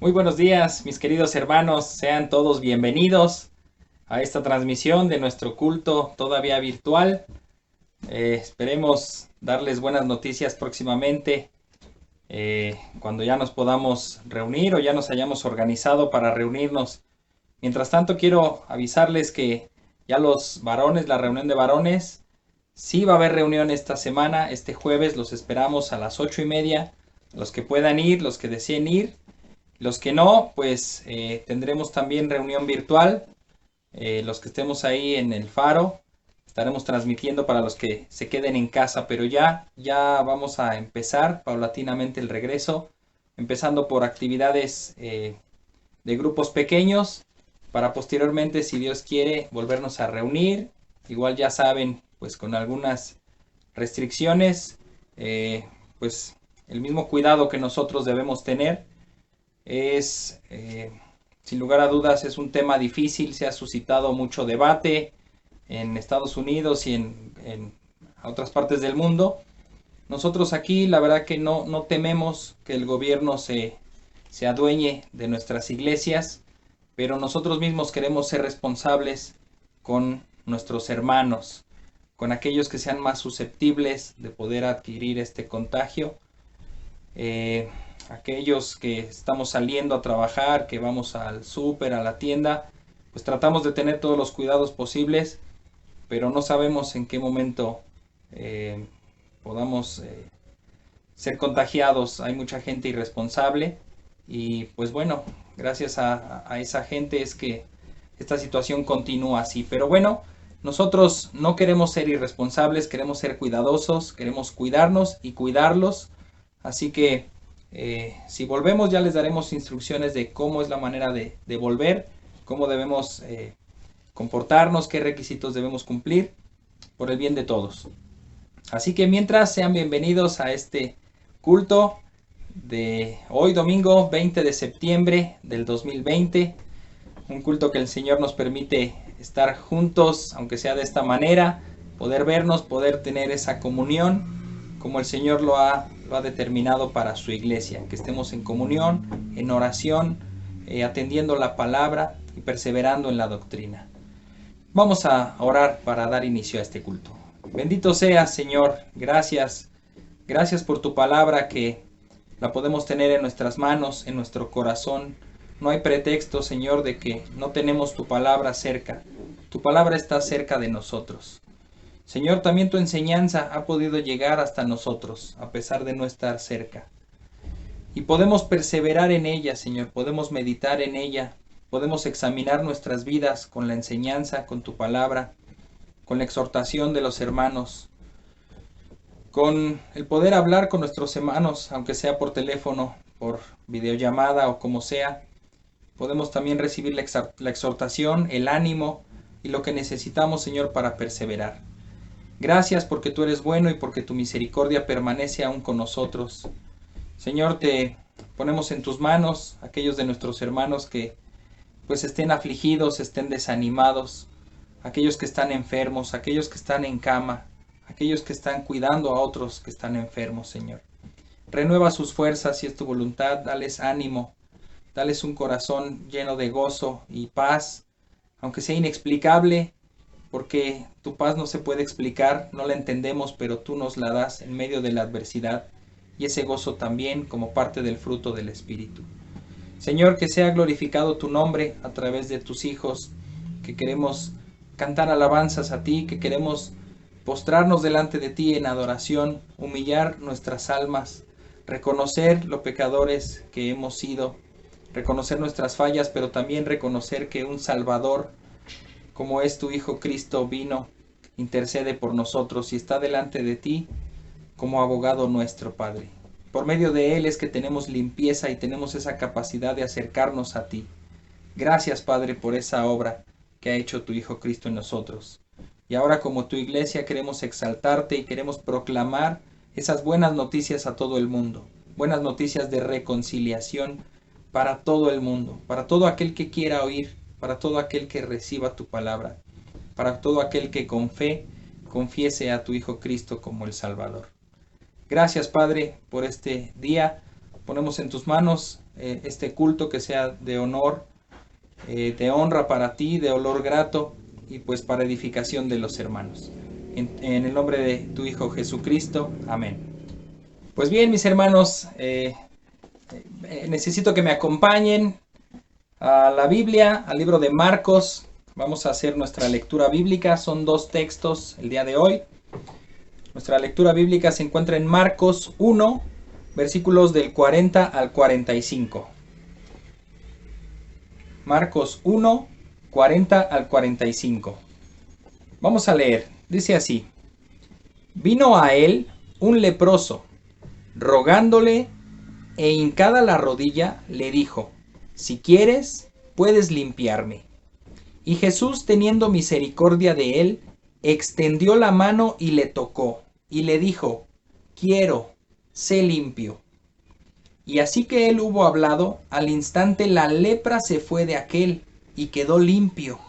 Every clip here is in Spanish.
Muy buenos días, mis queridos hermanos, sean todos bienvenidos a esta transmisión de nuestro culto todavía virtual. Esperemos darles buenas noticias próximamente, cuando ya nos podamos reunir o ya nos hayamos organizado para reunirnos. Mientras tanto, quiero avisarles que ya los varones, la reunión de varones, sí va a haber reunión esta semana, este jueves, los esperamos a las 8:30. Los que puedan ir, los que deseen ir. Los que no, pues tendremos también reunión virtual. Los que estemos ahí en el faro, estaremos transmitiendo para los que se queden en casa, pero ya vamos a empezar paulatinamente el regreso, empezando por actividades de grupos pequeños, para posteriormente, si Dios quiere, volvernos a reunir. Igual ya saben, pues con algunas restricciones, pues el mismo cuidado que nosotros debemos tener es, sin lugar a dudas, es un tema difícil, se ha suscitado mucho debate en Estados Unidos y en otras partes del mundo. Nosotros aquí, la verdad que no tememos que el gobierno se adueñe de nuestras iglesias, pero nosotros mismos queremos ser responsables con nuestros hermanos, con aquellos que sean más susceptibles de poder adquirir este contagio. eh, Aquellos que estamos saliendo a trabajar, que vamos al súper, a la tienda, pues tratamos de tener todos los cuidados posibles, pero no sabemos en qué momento eh, podamos ser contagiados. Hay mucha gente irresponsable y pues bueno, gracias a esa gente es que esta situación continúa así. Pero bueno, nosotros no queremos ser irresponsables, queremos ser cuidadosos, queremos cuidarnos y cuidarlos. Así que si volvemos ya les daremos instrucciones de cómo es la manera de volver, cómo debemos comportarnos, qué requisitos debemos cumplir por el bien de todos. Así que mientras, sean bienvenidos a este culto de hoy domingo 20 de septiembre del 2020, un culto que el Señor nos permite estar juntos, aunque sea de esta manera, poder vernos, poder tener esa comunión como el Señor lo ha determinado para su iglesia, que estemos en comunión, en oración, atendiendo la palabra y perseverando en la doctrina. Vamos a orar para dar inicio a este culto. Bendito seas, Señor, gracias, gracias por tu palabra que la podemos tener en nuestras manos, en nuestro corazón. No hay pretexto, Señor, de que no tenemos tu palabra cerca. Tu palabra está cerca de nosotros. Señor, también tu enseñanza ha podido llegar hasta nosotros, a pesar de no estar cerca. Y podemos perseverar en ella, Señor, podemos meditar en ella, podemos examinar nuestras vidas con la enseñanza, con tu palabra, con la exhortación de los hermanos, con el poder hablar con nuestros hermanos, aunque sea por teléfono, por videollamada o como sea. Podemos también recibir la exhortación, el ánimo y lo que necesitamos, Señor, para perseverar. Gracias porque tú eres bueno y porque tu misericordia permanece aún con nosotros. Señor, te ponemos en tus manos aquellos de nuestros hermanos que pues estén afligidos, estén desanimados, aquellos que están enfermos, aquellos que están en cama, aquellos que están cuidando a otros que están enfermos, Señor. Renueva sus fuerzas si es tu voluntad, dales ánimo, dales un corazón lleno de gozo y paz, aunque sea inexplicable, porque tu paz no se puede explicar, no la entendemos, pero tú nos la das en medio de la adversidad y ese gozo también como parte del fruto del Espíritu. Señor, que sea glorificado tu nombre a través de tus hijos, que queremos cantar alabanzas a ti, que queremos postrarnos delante de ti en adoración, humillar nuestras almas, reconocer lo pecadores que hemos sido, reconocer nuestras fallas, pero también reconocer que un Salvador, como es tu Hijo Cristo, vino, intercede por nosotros y está delante de ti como abogado nuestro, Padre. Por medio de Él es que tenemos limpieza y tenemos esa capacidad de acercarnos a ti. Gracias, Padre, por esa obra que ha hecho tu Hijo Cristo en nosotros. Y ahora como tu iglesia queremos exaltarte y queremos proclamar esas buenas noticias a todo el mundo. Buenas noticias de reconciliación para todo el mundo, para todo aquel que quiera oír, para todo aquel que reciba tu palabra, para todo aquel que con fe confiese a tu Hijo Cristo como el Salvador. Gracias, Padre, por este día. Ponemos en tus manos este culto que sea de honor, de honra para ti, de olor grato y pues para edificación de los hermanos. En el nombre de tu Hijo Jesucristo. Amén. Pues bien, mis hermanos, necesito que me acompañen a la Biblia, al libro de Marcos. Vamos a hacer nuestra lectura bíblica. Son 2 textos el día de hoy. Nuestra lectura bíblica se encuentra en Marcos 1, versículos del 40 al 45. Marcos 1, 40 al 45. Vamos a leer. Dice así: Vino a él un leproso, rogándole, e hincada la rodilla, le dijo: Si quieres, puedes limpiarme. Y Jesús, teniendo misericordia de él, extendió la mano y le tocó, y le dijo: Quiero, sé limpio. Y así que él hubo hablado, al instante la lepra se fue de aquél, y quedó limpio.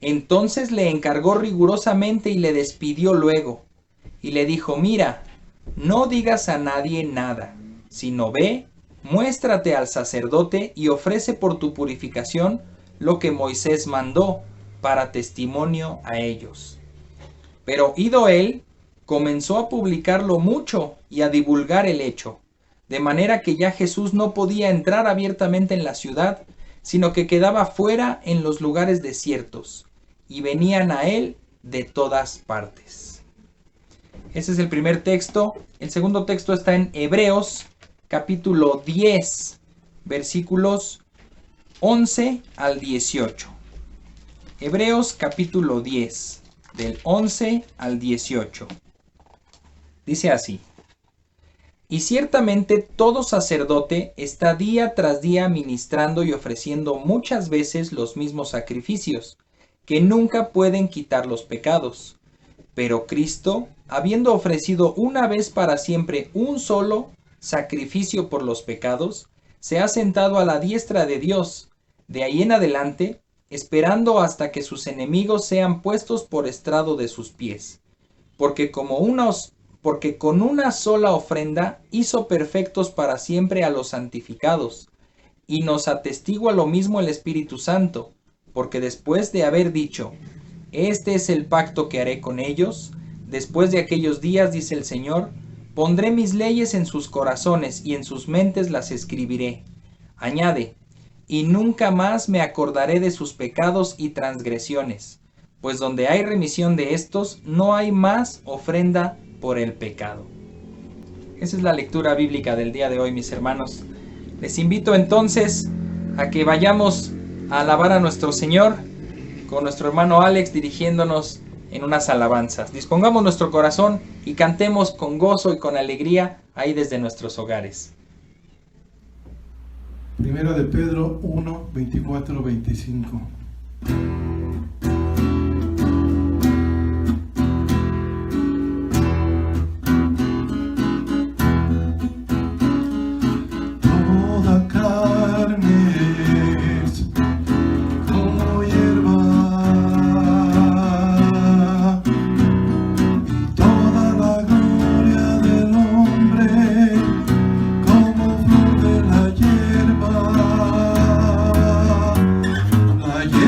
Entonces le encargó rigurosamente y le despidió luego, y le dijo: Mira, no digas a nadie nada, sino ve, muéstrate al sacerdote y ofrece por tu purificación lo que Moisés mandó, para testimonio a ellos. Pero ido él, comenzó a publicarlo mucho y a divulgar el hecho, de manera que ya Jesús no podía entrar abiertamente en la ciudad, sino que quedaba fuera en los lugares desiertos, y venían a él de todas partes. Ese es el primer texto. El segundo texto está en Hebreos, capítulo 10, versículos 11 al 18. Hebreos capítulo 10, del 11 al 18. Dice así: Y ciertamente todo sacerdote está día tras día ministrando y ofreciendo muchas veces los mismos sacrificios, que nunca pueden quitar los pecados. Pero Cristo, habiendo ofrecido una vez para siempre un solo sacrificio por los pecados, se ha sentado a la diestra de Dios, de ahí en adelante, esperando hasta que sus enemigos sean puestos por estrado de sus pies. Porque con una sola ofrenda hizo perfectos para siempre a los santificados, y nos atestigua lo mismo el Espíritu Santo, porque después de haber dicho: Este es el pacto que haré con ellos, después de aquellos días, dice el Señor, pondré mis leyes en sus corazones y en sus mentes las escribiré. Añade: y nunca más me acordaré de sus pecados y transgresiones, pues donde hay remisión de estos, no hay más ofrenda por el pecado. Esa es la lectura bíblica del día de hoy, mis hermanos. Les invito entonces a que vayamos a alabar a nuestro Señor con nuestro hermano Alex dirigiéndonos en unas alabanzas. Dispongamos nuestro corazón y cantemos con gozo y con alegría ahí desde nuestros hogares. Primera de Pedro 1, 24, 25. Toda carne es como hierba, y toda la gloria del hombre como flor de la hierba. La hierba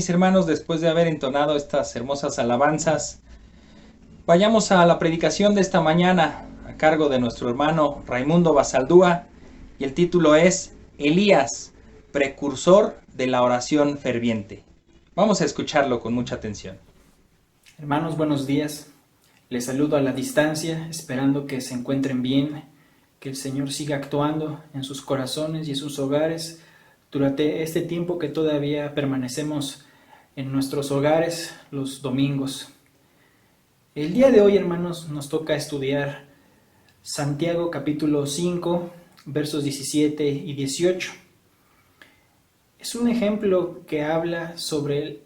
mis hermanos, después de haber entonado estas hermosas alabanzas, vayamos a la predicación de esta mañana a cargo de nuestro hermano Raimundo Basaldúa, y el título es Elías, precursor de la oración ferviente. Vamos a escucharlo con mucha atención. Hermanos, buenos días. Les saludo a la distancia, esperando que se encuentren bien, que el Señor siga actuando en sus corazones y en sus hogares durante este tiempo que todavía permanecemos en nuestros hogares los domingos. El día de hoy, hermanos, nos toca estudiar Santiago capítulo 5, versos 17 y 18. Es un ejemplo que habla sobre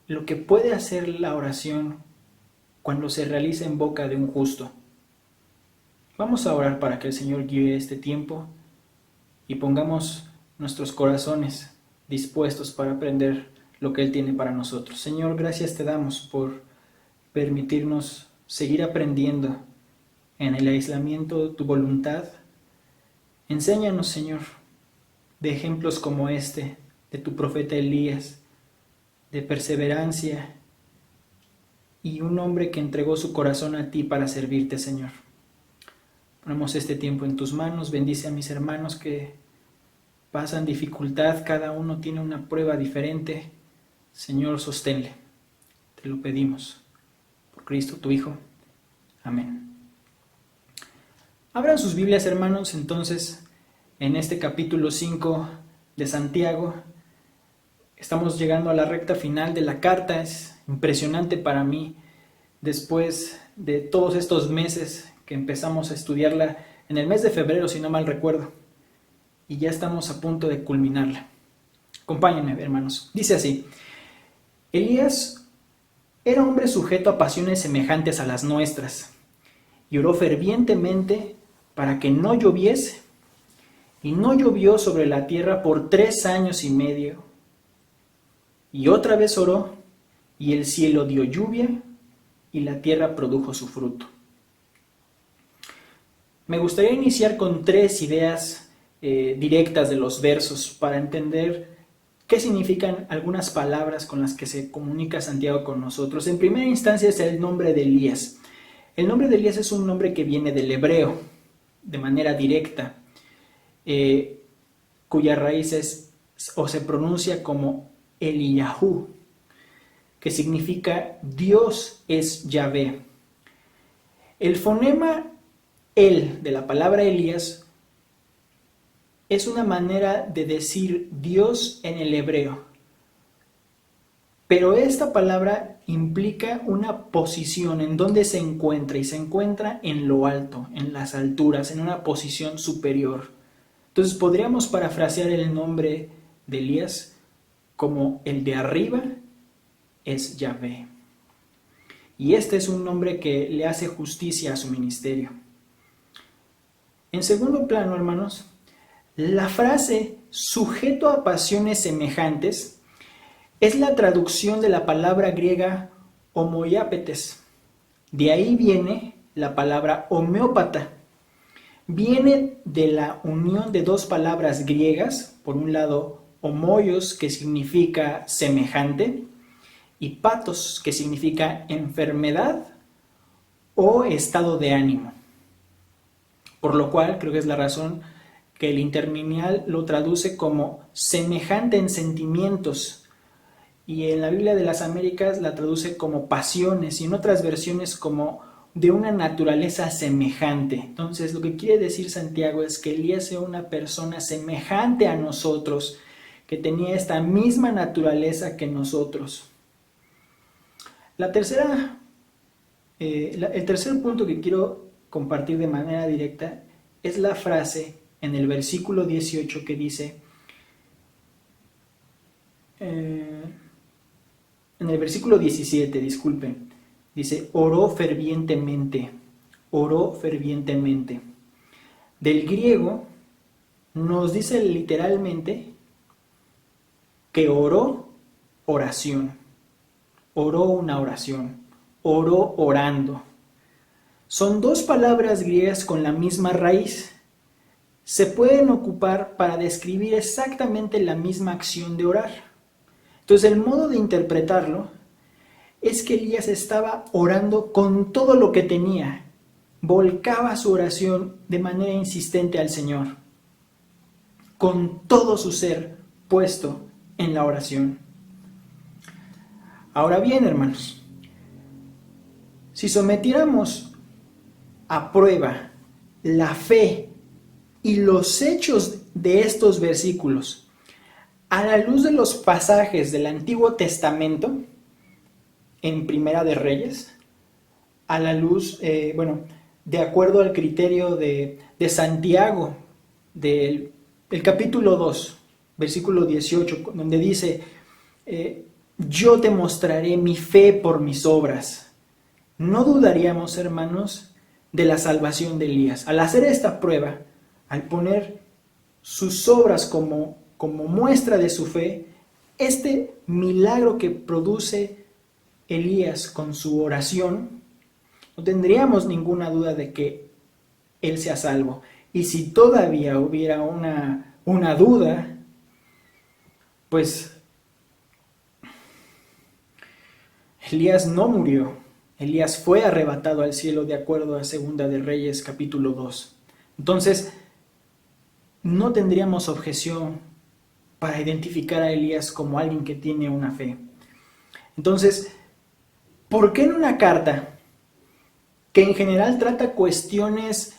lo que puede hacer la oración cuando se realiza en boca de un justo. Vamos a orar para que el Señor guíe este tiempo y pongamos nuestros corazones dispuestos para aprender lo que Él tiene para nosotros. Señor, gracias te damos por permitirnos seguir aprendiendo en el aislamiento de tu voluntad. Enséñanos, Señor, de ejemplos como este, de tu profeta Elías, de perseverancia y un hombre que entregó su corazón a ti para servirte, Señor. Ponemos este tiempo en tus manos. Bendice a mis hermanos que pasan dificultad, cada uno tiene una prueba diferente. Señor, sosténle. Te lo pedimos. Por Cristo, tu Hijo. Amén. Abran sus Biblias, hermanos, entonces, en este capítulo 5 de Santiago. Estamos llegando a la recta final de la carta. Es impresionante para mí, después de todos estos meses que empezamos a estudiarla en el mes de febrero, si no mal recuerdo, y ya estamos a punto de culminarla. Acompáñenme, hermanos. Dice así: Elías era hombre sujeto a pasiones semejantes a las nuestras, y oró fervientemente para que no lloviese, y no llovió sobre la tierra por 3 años y medio. Y otra vez oró, y el cielo dio lluvia, y la tierra produjo su fruto. Me gustaría iniciar con 3 ideas directas de los versos para entender qué significan algunas palabras con las que se comunica Santiago con nosotros. En primera instancia es el nombre de Elías. El nombre de Elías es un nombre que viene del hebreo, de manera directa, cuya raíz es o se pronuncia como Eliyahu, que significa Dios es Yahvé. El fonema el de la palabra Elías es una manera de decir Dios en el hebreo, pero esta palabra implica una posición en donde se encuentra, y se encuentra en lo alto, en las alturas, en una posición superior. Entonces podríamos parafrasear el nombre de Elías como el de arriba es Yahvé. Y este es un nombre que le hace justicia a su ministerio. En segundo plano, hermanos, la frase sujeto a pasiones semejantes es la traducción de la palabra griega homoiápetes. De ahí viene la palabra homeópata. Viene de la unión de 2 palabras griegas, por un lado homoios, que significa semejante, y patos, que significa enfermedad o estado de ánimo. Por lo cual creo que es la razón que el interlineal lo traduce como semejante en sentimientos, y en la Biblia de las Américas la traduce como pasiones, y en otras versiones como de una naturaleza semejante. Entonces lo que quiere decir Santiago es que Elías era una persona semejante a nosotros, que tenía esta misma naturaleza que nosotros. El tercer punto que quiero compartir de manera directa es la frase en el versículo 18 que dice, en el versículo 17, disculpen, dice, oró fervientemente, oró fervientemente. Del griego nos dice literalmente que oró oración, oró una oración, oró orando. Son 2 palabras griegas con la misma raíz. Se pueden ocupar para describir exactamente la misma acción de orar. Entonces el modo de interpretarlo es que Elías estaba orando con todo lo que tenía, volcaba su oración de manera insistente al Señor, con todo su ser puesto en la oración. Ahora bien, hermanos, si sometiéramos a prueba la fe y los hechos de estos versículos a la luz de los pasajes del Antiguo Testamento en Primera de Reyes, a la luz, de acuerdo al criterio de Santiago, del capítulo 2, versículo 18, donde dice, yo te mostraré mi fe por mis obras. No dudaríamos, hermanos, de la salvación de Elías. Al hacer esta prueba, al poner sus obras como muestra de su fe, este milagro que produce Elías con su oración, no tendríamos ninguna duda de que él sea salvo. Y si todavía hubiera una duda, pues Elías no murió. Elías fue arrebatado al cielo de acuerdo a Segunda de Reyes capítulo 2. Entonces, no tendríamos objeción para identificar a Elías como alguien que tiene una fe. Entonces, ¿por qué en una carta que en general trata cuestiones,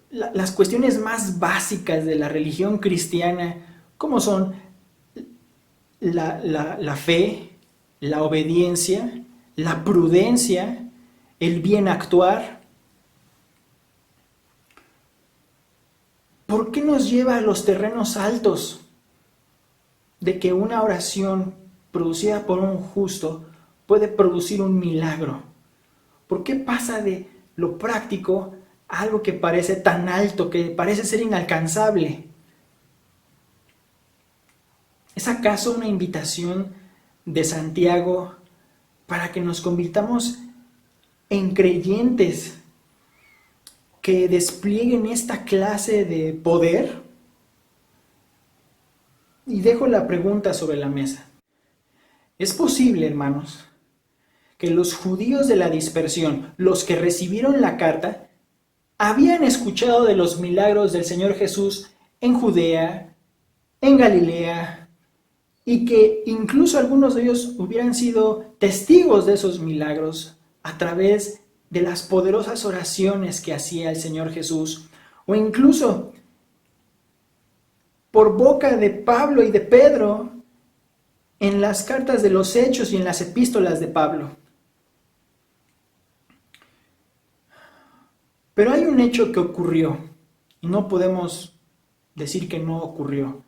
las cuestiones más básicas de la religión cristiana, como son la fe, la obediencia, la prudencia, el bien actuar? ¿Por qué nos lleva a los terrenos altos de que una oración producida por un justo puede producir un milagro? ¿Por qué pasa de lo práctico a algo que parece tan alto, que parece ser inalcanzable? ¿Es acaso una invitación de Santiago para que nos convirtamos en creyentes que desplieguen esta clase de poder? Y dejo la pregunta sobre la mesa. ¿Es posible, hermanos, que los judíos de la dispersión, los que recibieron la carta, habían escuchado de los milagros del Señor Jesús en Judea, en Galilea, y que incluso algunos de ellos hubieran sido testigos de esos milagros a través de las poderosas oraciones que hacía el Señor Jesús, o incluso por boca de Pablo y de Pedro en las cartas de los Hechos y en las epístolas de Pablo? Pero hay un hecho que ocurrió, y no podemos decir que no ocurrió.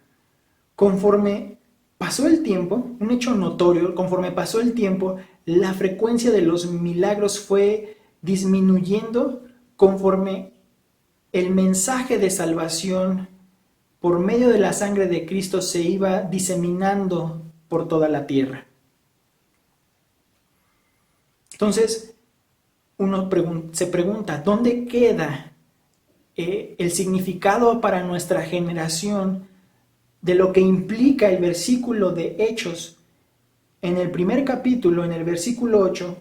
Conforme pasó el tiempo, un hecho notorio, conforme pasó el tiempo, la frecuencia de los milagros fue disminuyendo conforme el mensaje de salvación por medio de la sangre de Cristo se iba diseminando por toda la tierra. Entonces, uno se pregunta, ¿dónde queda el significado para nuestra generación de lo que implica el versículo de Hechos en el primer capítulo, en el versículo 8,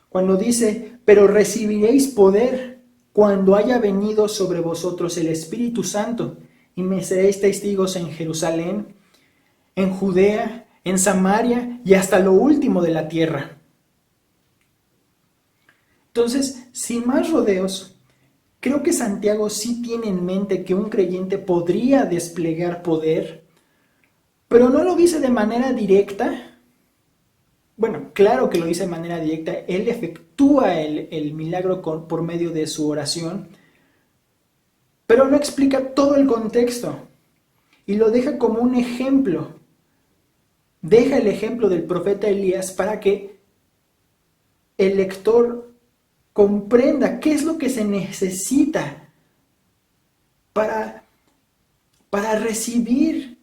cuando dice, pero recibiréis poder cuando haya venido sobre vosotros el Espíritu Santo, y me seréis testigos en Jerusalén, en Judea, en Samaria y hasta lo último de la tierra? Entonces, sin más rodeos, creo que Santiago sí tiene en mente que un creyente podría desplegar poder, pero no lo dice de manera directa. Bueno, claro que lo dice de manera directa, él efectúa el milagro por medio de su oración, pero no explica todo el contexto y lo deja como un ejemplo. Deja el ejemplo del profeta Elías para que el lector comprenda qué es lo que se necesita para recibir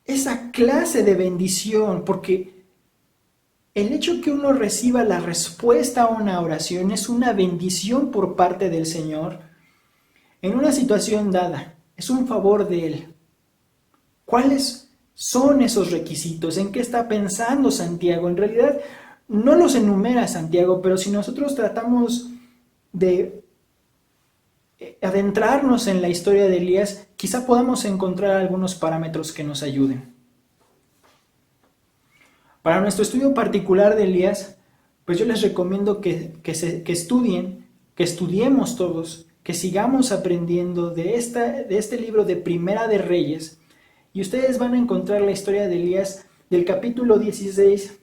esa clase de bendición, porque el hecho que uno reciba la respuesta a una oración es una bendición por parte del Señor en una situación dada, es un favor de Él. ¿Cuál es son esos requisitos? ¿En qué está pensando Santiago? En realidad no los enumera Santiago, pero si nosotros tratamos de adentrarnos en la historia de Elías, quizá podamos encontrar algunos parámetros que nos ayuden. Para nuestro estudio particular de Elías, pues yo les recomiendo que estudien, que estudiemos todos, que sigamos aprendiendo de este libro de Primera de Reyes, y ustedes van a encontrar la historia de Elías del capítulo 16,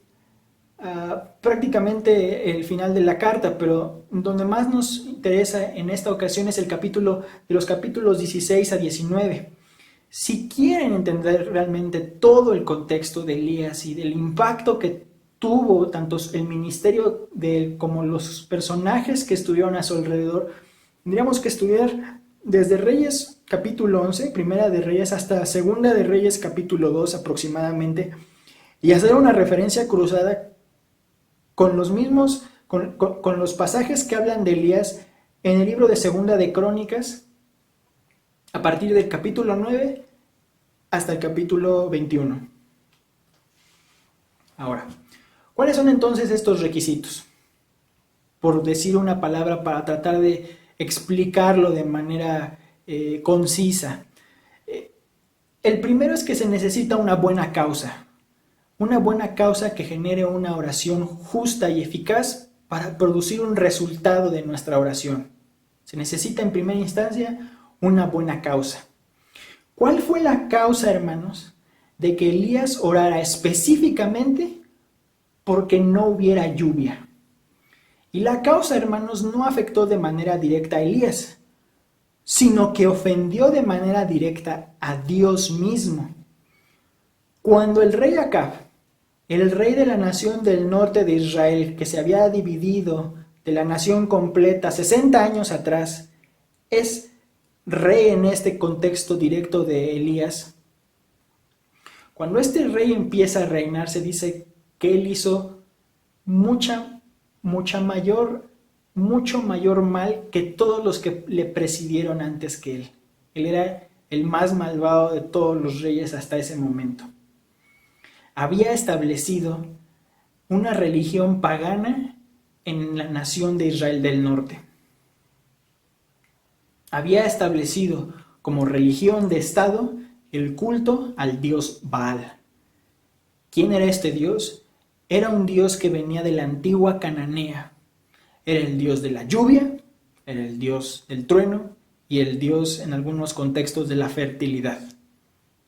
prácticamente el final de la carta, pero donde más nos interesa en esta ocasión es el capítulo de los capítulos 16 a 19. Si quieren entender realmente todo el contexto de Elías y del impacto que tuvo tanto el ministerio de él como los personajes que estuvieron a su alrededor, tendríamos que estudiar desde Reyes capítulo 11, Primera de Reyes, hasta Segunda de Reyes capítulo 2 aproximadamente, y hacer una referencia cruzada con los mismos, con los pasajes que hablan de Elías en el libro de Segunda de Crónicas, a partir del capítulo 9 hasta el capítulo 21. Ahora, ¿cuáles son entonces estos requisitos? Por decir una palabra para tratar de explicarlo de manera concisa. El primero es que se necesita una buena causa que genere una oración justa y eficaz para producir un resultado de nuestra oración. Se necesita en primera instancia una buena causa. ¿Cuál fue la causa, hermanos, de que Elías orara específicamente porque no hubiera lluvia? Y la causa, hermanos, no afectó de manera directa a Elías, sino que ofendió de manera directa a Dios mismo. Cuando el rey Acab, el rey de la nación del norte de Israel, que se había dividido de la nación completa 60 años atrás, es rey en este contexto directo de Elías. Cuando este rey empieza a reinar, se dice que él hizo mucho mayor mal que todos los que le presidieron antes que él. Él era el más malvado de todos los reyes hasta ese momento. Había establecido una religión pagana en la nación de Israel del norte. Había establecido como religión de Estado el culto al dios Baal. ¿Quién era este dios? Era un dios que venía de la antigua Cananea. Era el dios de la lluvia, era el dios del trueno y el dios en algunos contextos de la fertilidad.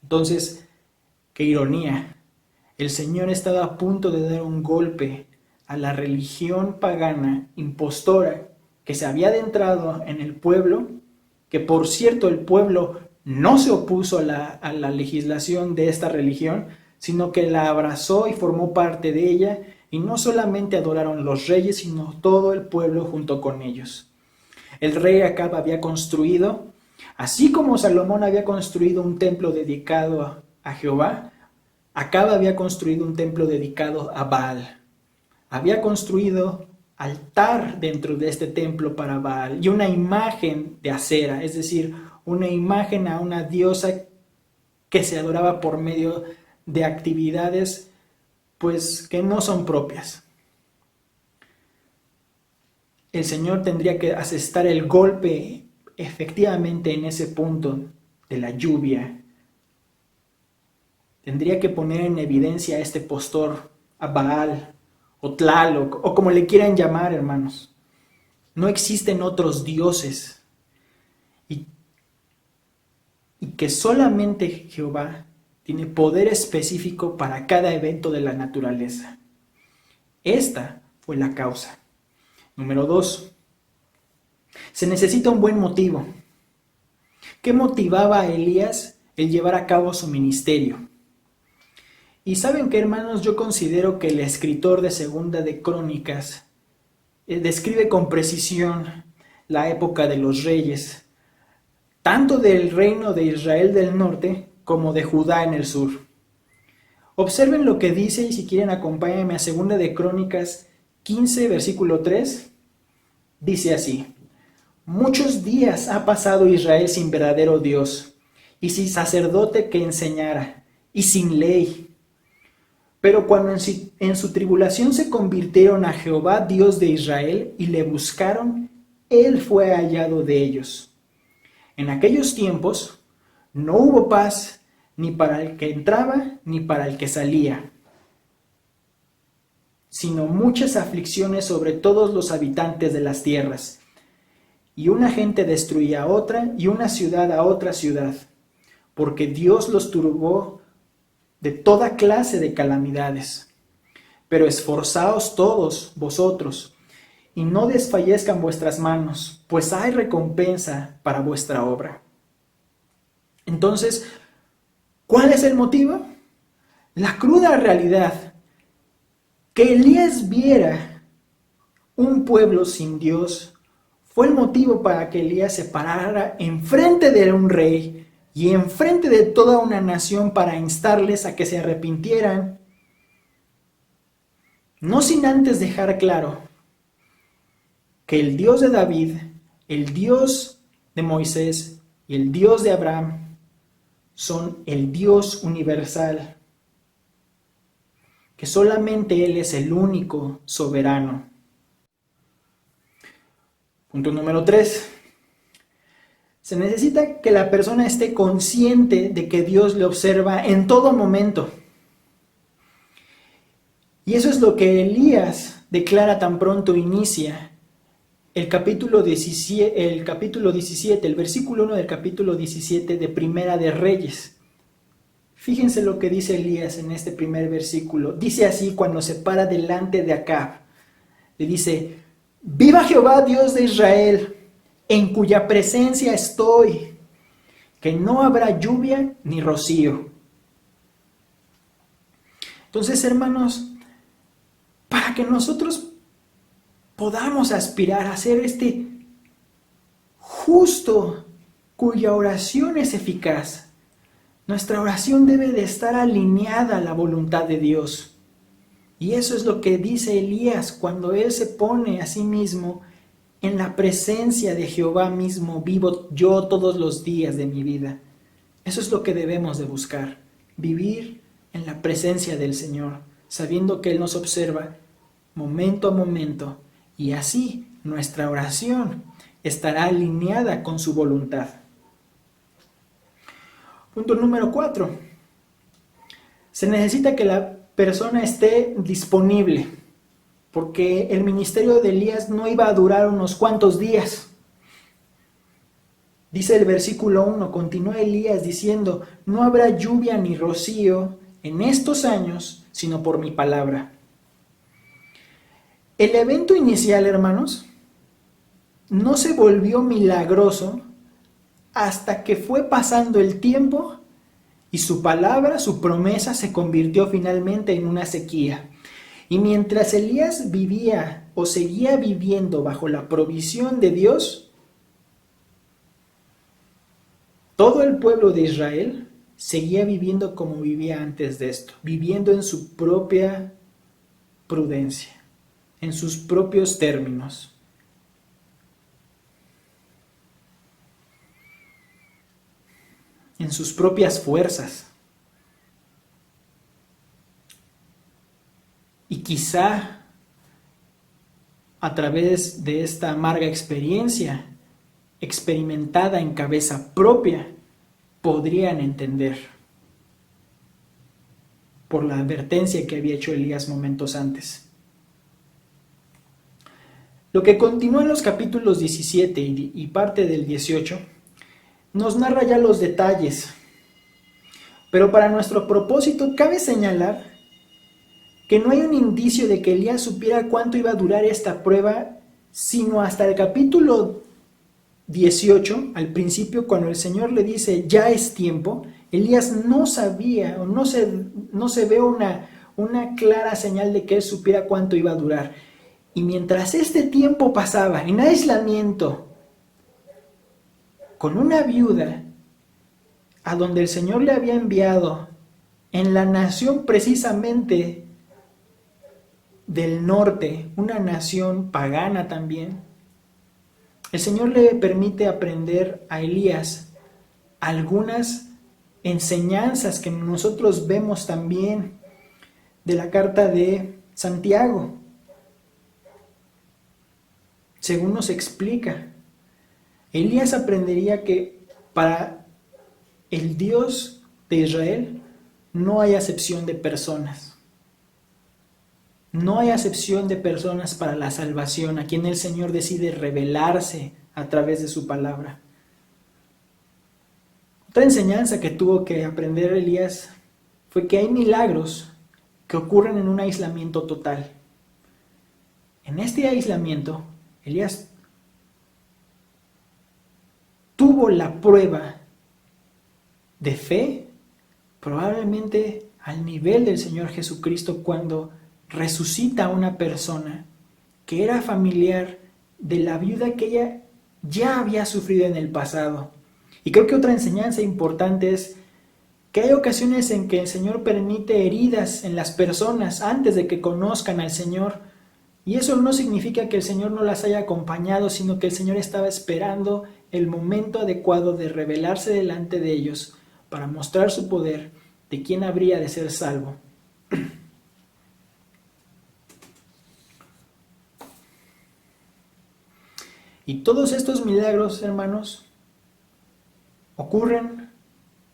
Entonces, qué ironía, el Señor estaba a punto de dar un golpe a la religión pagana impostora que se había adentrado en el pueblo, que por cierto el pueblo no se opuso a la legislación de esta religión, sino que la abrazó y formó parte de ella, y no solamente adoraron los reyes, sino todo el pueblo junto con ellos. El rey Acab había construido, así como Salomón había construido un templo dedicado a Jehová, Acab había construido un templo dedicado a Baal. Había construido altar dentro de este templo para Baal y una imagen de acera, es decir, una imagen a una diosa que se adoraba por medio de actividades pues que no son propias. El Señor tendría que asestar el golpe efectivamente en ese punto de la lluvia. Tendría que poner en evidencia a este postor, a Baal, o Tlaloc, o como le quieran llamar, hermanos. No existen otros dioses. Y que solamente Jehová tiene poder específico para cada evento de la naturaleza. Esta fue la causa. Número 2. Se necesita un buen motivo. ¿Qué motivaba a Elías el llevar a cabo su ministerio? Y ¿saben qué, hermanos? Yo considero que el escritor de Segunda de Crónicas describe con precisión la época de los reyes, tanto del reino de Israel del norte como de Judá en el sur. Observen lo que dice, y si quieren acompáñenme a Segunda de Crónicas 15, versículo 3. Dice así: muchos días ha pasado Israel sin verdadero Dios y sin sacerdote que enseñara, y sin ley. Pero cuando en su tribulación se convirtieron a Jehová, Dios de Israel, y le buscaron, Él fue hallado de ellos. En aquellos tiempos no hubo paz ni para el que entraba ni para el que salía, sino muchas aflicciones sobre todos los habitantes de las tierras. Y una gente destruía a otra y una ciudad a otra ciudad, porque Dios los turbó de toda clase de calamidades. Pero esforzaos todos vosotros, y no desfallezcan vuestras manos, pues hay recompensa para vuestra obra. Entonces, ¿cuál es el motivo? La cruda realidad que Elías viera un pueblo sin Dios fue el motivo para que Elías se parara enfrente de un rey y enfrente de toda una nación para instarles a que se arrepintieran, no sin antes dejar claro que el Dios de David, el Dios de Moisés y el Dios de Abraham son el Dios universal, que solamente Él es el único soberano. Punto número 3. Se necesita que la persona esté consciente de que Dios le observa en todo momento. Y eso es lo que Elías declara tan pronto inicia el capítulo 17, el versículo 1 del capítulo 17 de Primera de Reyes. Fíjense lo que dice Elías en este primer versículo. Dice así cuando se para delante de Acab. Le dice: viva Jehová Dios de Israel, en cuya presencia estoy, que no habrá lluvia ni rocío. Entonces, hermanos, para que nosotros podamos aspirar a ser este justo cuya oración es eficaz, nuestra oración debe de estar alineada a la voluntad de Dios. Y eso es lo que dice Elías cuando él se pone a sí mismo en la presencia de Jehová mismo, vivo yo todos los días de mi vida. Eso es lo que debemos de buscar, vivir en la presencia del Señor, sabiendo que Él nos observa momento a momento, y así nuestra oración estará alineada con su voluntad. Punto número 4. Se necesita que la persona esté disponible, porque el ministerio de Elías no iba a durar unos cuantos días. Dice el versículo 1, continúa Elías diciendo: no habrá lluvia ni rocío en estos años, sino por mi palabra. El evento inicial, hermanos, no se volvió milagroso hasta que fue pasando el tiempo y su palabra, su promesa, se convirtió finalmente en una sequía. Y mientras Elías vivía o seguía viviendo bajo la provisión de Dios, todo el pueblo de Israel seguía viviendo como vivía antes de esto, viviendo en su propia prudencia, en sus propios términos. En sus propias fuerzas. Y quizá a través de esta amarga experiencia, experimentada en cabeza propia, podrían entender por la advertencia que había hecho Elías momentos antes. Lo que continúa en los capítulos 17 y parte del 18 nos narra ya los detalles, pero para nuestro propósito cabe señalar que no hay un indicio de que Elías supiera cuánto iba a durar esta prueba, sino hasta el capítulo 18, al principio, cuando el Señor le dice ya es tiempo. Elías no sabía o no se ve una clara señal de que él supiera cuánto iba a durar. Y mientras este tiempo pasaba en aislamiento con una viuda a donde el Señor le había enviado en la nación precisamente del norte, una nación pagana también, el Señor le permite aprender a Elías algunas enseñanzas que nosotros vemos también de la carta de Santiago. Según nos explica, Elías aprendería que para el Dios de Israel no hay acepción de personas. No hay acepción de personas para la salvación, a quien el Señor decide revelarse a través de su palabra. Otra enseñanza que tuvo que aprender Elías fue que hay milagros que ocurren en un aislamiento total. En este aislamiento, Elías tuvo la prueba de fe, probablemente al nivel del Señor Jesucristo, cuando resucita a una persona que era familiar de la viuda que ella ya había sufrido en el pasado. Y creo que otra enseñanza importante es que hay ocasiones en que el Señor permite heridas en las personas antes de que conozcan al Señor. Y eso no significa que el Señor no las haya acompañado, sino que el Señor estaba esperando el momento adecuado de revelarse delante de ellos para mostrar su poder de quién habría de ser salvo. Y todos estos milagros, hermanos, ocurren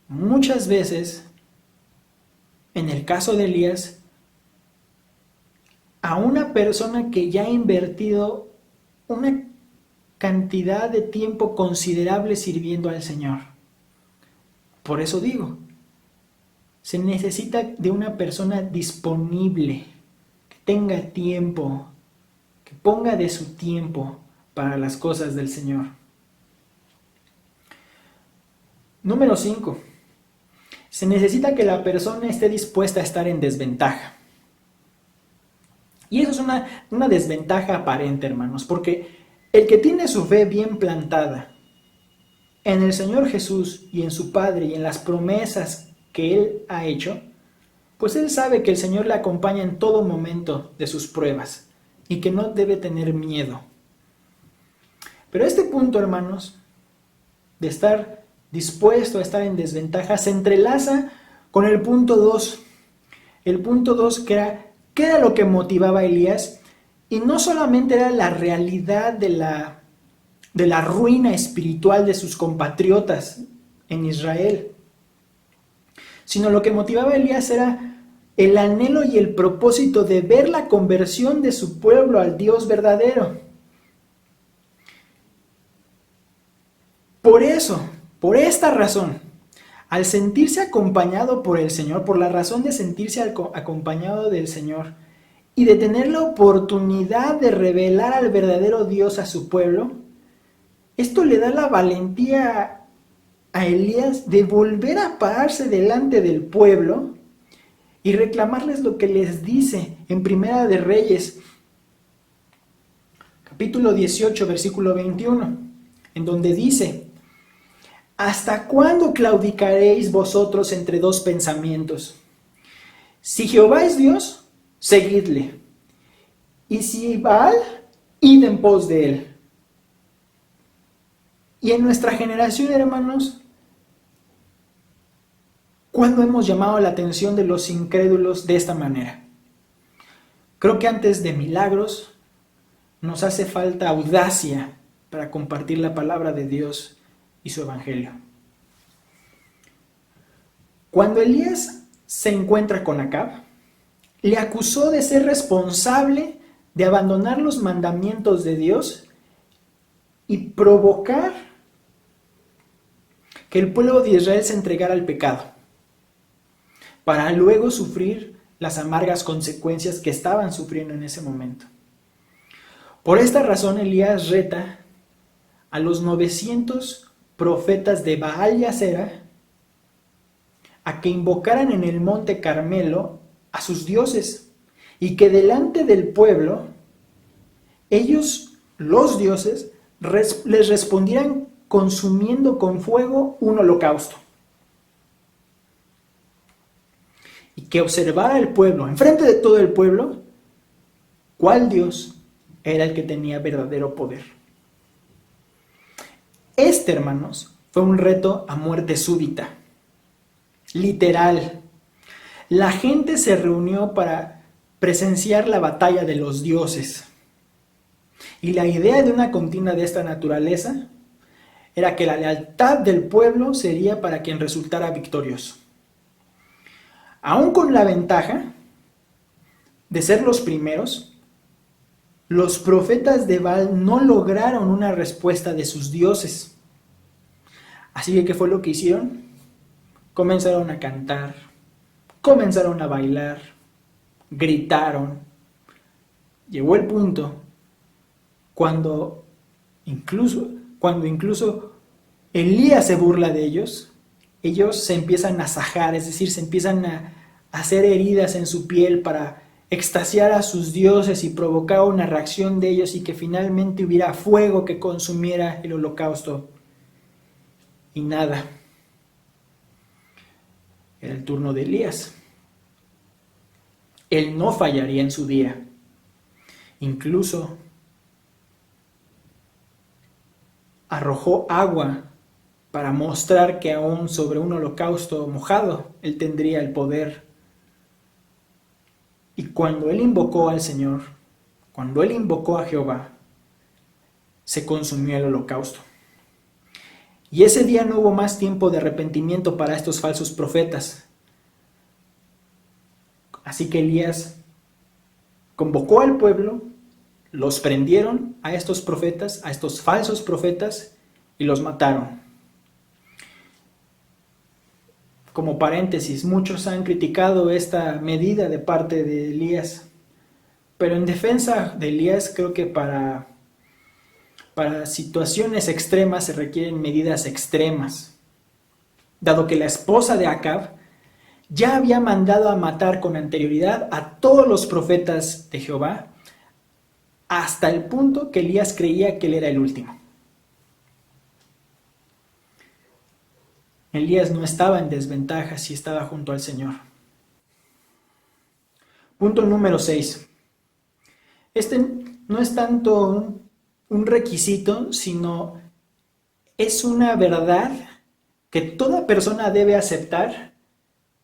muchas veces, en el caso de Elías, a una persona que ya ha invertido una cantidad de tiempo considerable sirviendo al Señor. Por eso digo, se necesita de una persona disponible, que tenga tiempo, que ponga de su tiempo para las cosas del Señor. Número 5. Se necesita que la persona esté dispuesta a estar en desventaja. Y eso es una desventaja aparente, hermanos, porque el que tiene su fe bien plantada en el Señor Jesús y en su Padre y en las promesas que Él ha hecho, pues Él sabe que el Señor le acompaña en todo momento de sus pruebas y que no debe tener miedo. Pero este punto, hermanos, de estar dispuesto a estar en desventaja, se entrelaza con el punto 2. El punto 2 que era, ¿qué era lo que motivaba a Elías? Y no solamente era la realidad de la ruina espiritual de sus compatriotas en Israel, sino lo que motivaba a Elías era el anhelo y el propósito de ver la conversión de su pueblo al Dios verdadero. Por eso, por esta razón, al sentirse acompañado por el Señor, por la razón de sentirse acompañado del Señor y de tener la oportunidad de revelar al verdadero Dios a su pueblo, esto le da la valentía a Elías de volver a pararse delante del pueblo y reclamarles lo que les dice en Primera de Reyes, capítulo 18, versículo 21, en donde dice: ¿hasta cuándo claudicaréis vosotros entre dos pensamientos? Si Jehová es Dios, seguidle, y si Baal, id en pos de él. Y en nuestra generación, hermanos, ¿cuándo hemos llamado la atención de los incrédulos de esta manera? Creo que antes de milagros nos hace falta audacia para compartir la palabra de Dios y su evangelio. Cuando Elías se encuentra con Acab, le acusó de ser responsable de abandonar los mandamientos de Dios y provocar que el pueblo de Israel se entregara al pecado, para luego sufrir las amargas consecuencias que estaban sufriendo en ese momento. Por esta razón, Elías reta a los 900 profetas de Baal y Acera a que invocaran en el monte Carmelo a sus dioses y que delante del pueblo ellos, los dioses, les respondieran consumiendo con fuego un holocausto. Y que observara el pueblo, enfrente de todo el pueblo, cuál Dios era el que tenía verdadero poder. Este, hermanos, fue un reto a muerte súbita. literal. La gente se reunió para presenciar la batalla de los dioses. Y la idea de una contienda de esta naturaleza era que la lealtad del pueblo sería para quien resultara victorioso. Aún con la ventaja de ser los primeros, los profetas de Baal no lograron una respuesta de sus dioses. Así que, ¿qué fue lo que hicieron? Comenzaron a cantar, comenzaron a bailar, gritaron. Llegó el punto cuando incluso Elías se burla de ellos, ellos se empiezan a sajar, es decir, se empiezan a hacer heridas en su piel para extasiar a sus dioses y provocar una reacción de ellos y que finalmente hubiera fuego que consumiera el holocausto. Y nada. Era el turno de Elías. Él no fallaría en su día. Incluso arrojó agua para mostrar que aún sobre un holocausto mojado, él tendría el poder. Y cuando él invocó al Señor, cuando él invocó a Jehová, se consumió el holocausto. Y ese día no hubo más tiempo de arrepentimiento para estos falsos profetas. Así que Elías convocó al pueblo, los prendieron a estos profetas, a estos falsos profetas, y los mataron. Como paréntesis, muchos han criticado esta medida de parte de Elías, pero en defensa de Elías creo que para situaciones extremas se requieren medidas extremas, dado que la esposa de Acab ya había mandado a matar con anterioridad a todos los profetas de Jehová, hasta el punto que Elías creía que él era el último. Elías no estaba en desventaja si estaba junto al Señor. Punto número 6. Este no es tanto un requisito, sino es una verdad que toda persona debe aceptar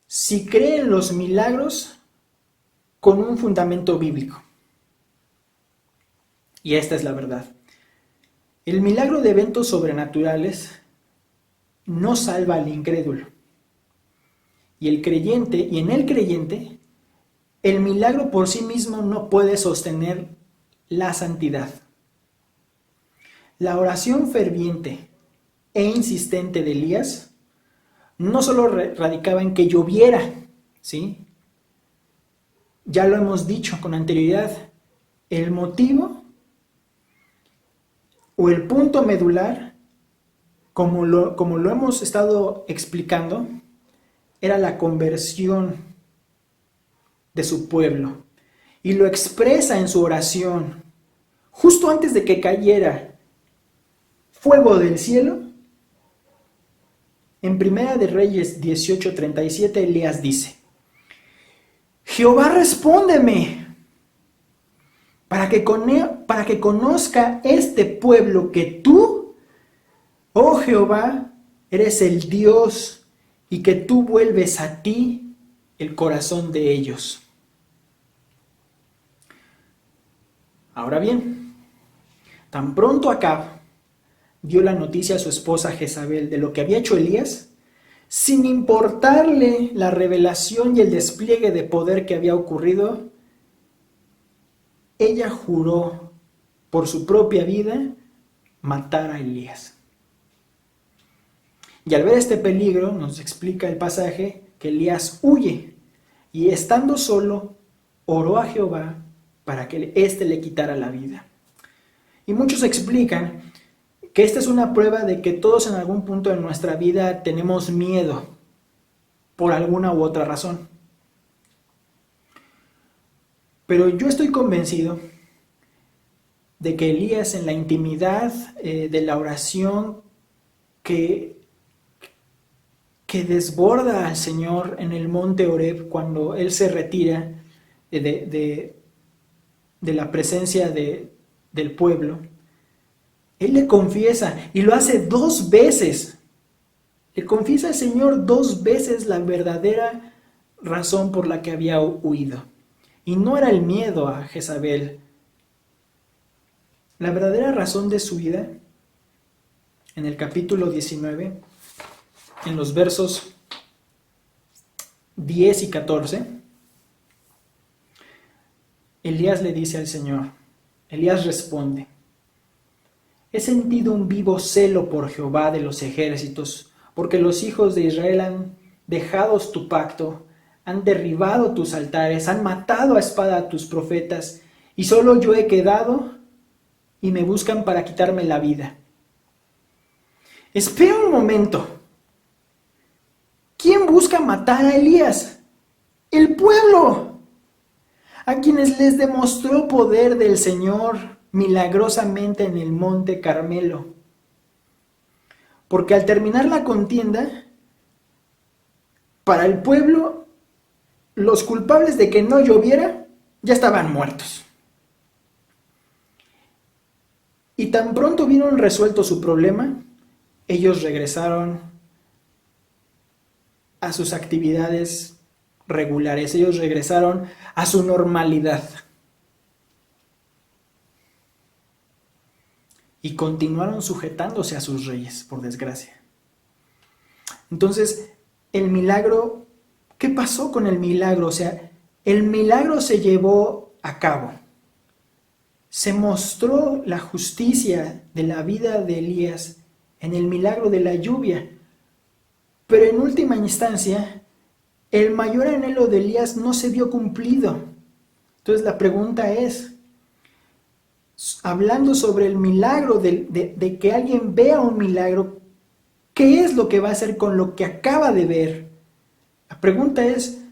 si cree en los milagros con un fundamento bíblico. Y esta es la verdad. El milagro de eventos sobrenaturales no salva al incrédulo. Y en el creyente, el milagro por sí mismo no puede sostener la santidad. La oración ferviente e insistente de Elías no solo radicaba en que lloviera, ¿sí? Ya lo hemos dicho con anterioridad, el motivo o el punto medular, como lo hemos estado explicando, era la conversión de su pueblo. Y lo expresa en su oración. Justo antes de que cayera fuego del cielo, en Primera de Reyes 18:37, Elías dice: Jehová, respóndeme, para que conozca este pueblo que tú, oh Jehová, eres el Dios y que tú vuelves a ti el corazón de ellos. Ahora bien, tan pronto Acab dio la noticia a su esposa Jezabel de lo que había hecho Elías, sin importarle la revelación y el despliegue de poder que había ocurrido, ella juró por su propia vida matar a Elías. Y al ver este peligro, nos explica el pasaje que Elías huye y estando solo, oró a Jehová para que éste le quitara la vida. Y muchos explican que esta es una prueba de que todos en algún punto de nuestra vida tenemos miedo por alguna u otra razón. Pero yo estoy convencido de que Elías, en la intimidad de la oración que desborda al Señor en el monte Horeb, cuando él se retira de la presencia del pueblo, él le confiesa, y lo hace 2 veces. Le confiesa al Señor 2 veces la verdadera razón por la que había huido. Y no era el miedo a Jezabel. La verdadera razón de su huida, en el capítulo 19, en los versos 10 y 14, Elías le dice al Señor, Elías responde: he sentido un vivo celo por Jehová de los ejércitos, porque los hijos de Israel han dejado tu pacto, han derribado tus altares, han matado a espada a tus profetas, y solo yo he quedado y me buscan para quitarme la vida. Espera un momento. ¿Quién busca matar a Elías? El pueblo, a quienes les demostró poder del Señor milagrosamente en el monte Carmelo. Porque al terminar la contienda, para el pueblo, los culpables de que no lloviera ya estaban muertos. Y tan pronto vieron resuelto su problema, ellos regresaron a sus actividades regulares, ellos regresaron a su normalidad. Y continuaron sujetándose a sus reyes, por desgracia. Entonces, el milagro, ¿qué pasó con el milagro? O sea, el milagro se llevó a cabo. Se mostró la justicia de la vida de Elías en el milagro de la lluvia. Pero en última instancia, el mayor anhelo de Elías no se vio cumplido. Entonces la pregunta es, hablando sobre el milagro, de que alguien vea un milagro, ¿qué es lo que va a hacer con lo que acaba de ver? La pregunta es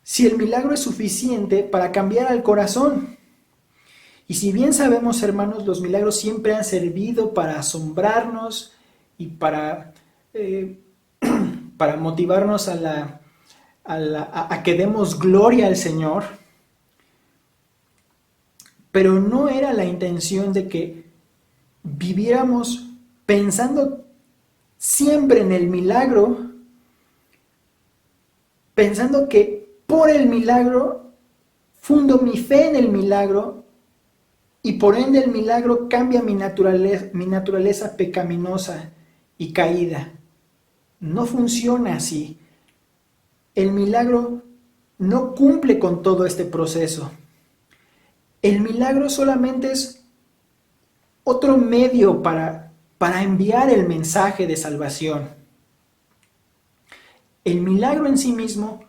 si el milagro es suficiente para cambiar al corazón. Y si bien sabemos, hermanos, los milagros siempre han servido para asombrarnos y para motivarnos a que demos gloria al Señor, pero no era la intención de que viviéramos pensando siempre en el milagro, pensando que por el milagro fundo mi fe en el milagro y por ende el milagro cambia mi naturaleza pecaminosa y caída. No funciona así. El milagro no cumple con todo este proceso. El milagro solamente es otro medio para enviar el mensaje de salvación. El milagro en sí mismo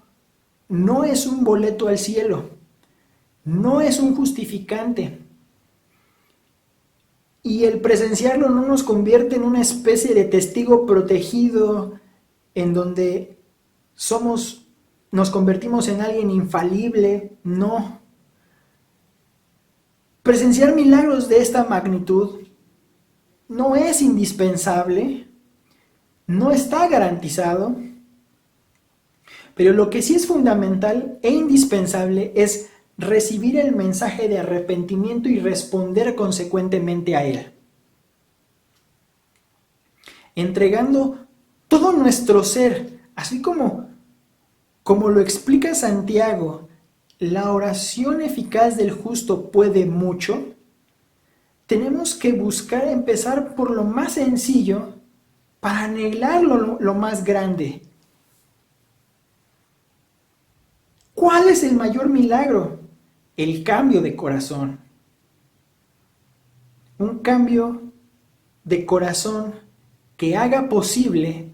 no es un boleto al cielo, no es un justificante. Y el presenciarlo no nos convierte en una especie de testigo protegido en donde nos convertimos en alguien infalible, no. Presenciar milagros de esta magnitud no es indispensable, no está garantizado, pero lo que sí es fundamental e indispensable es recibir el mensaje de arrepentimiento y responder consecuentemente a él. Entregando todo nuestro ser, así como lo explica Santiago, la oración eficaz del justo puede mucho. Tenemos que buscar empezar por lo más sencillo para anhelar lo más grande. ¿Cuál es el mayor milagro? El cambio de corazón. Un cambio de corazón que haga posible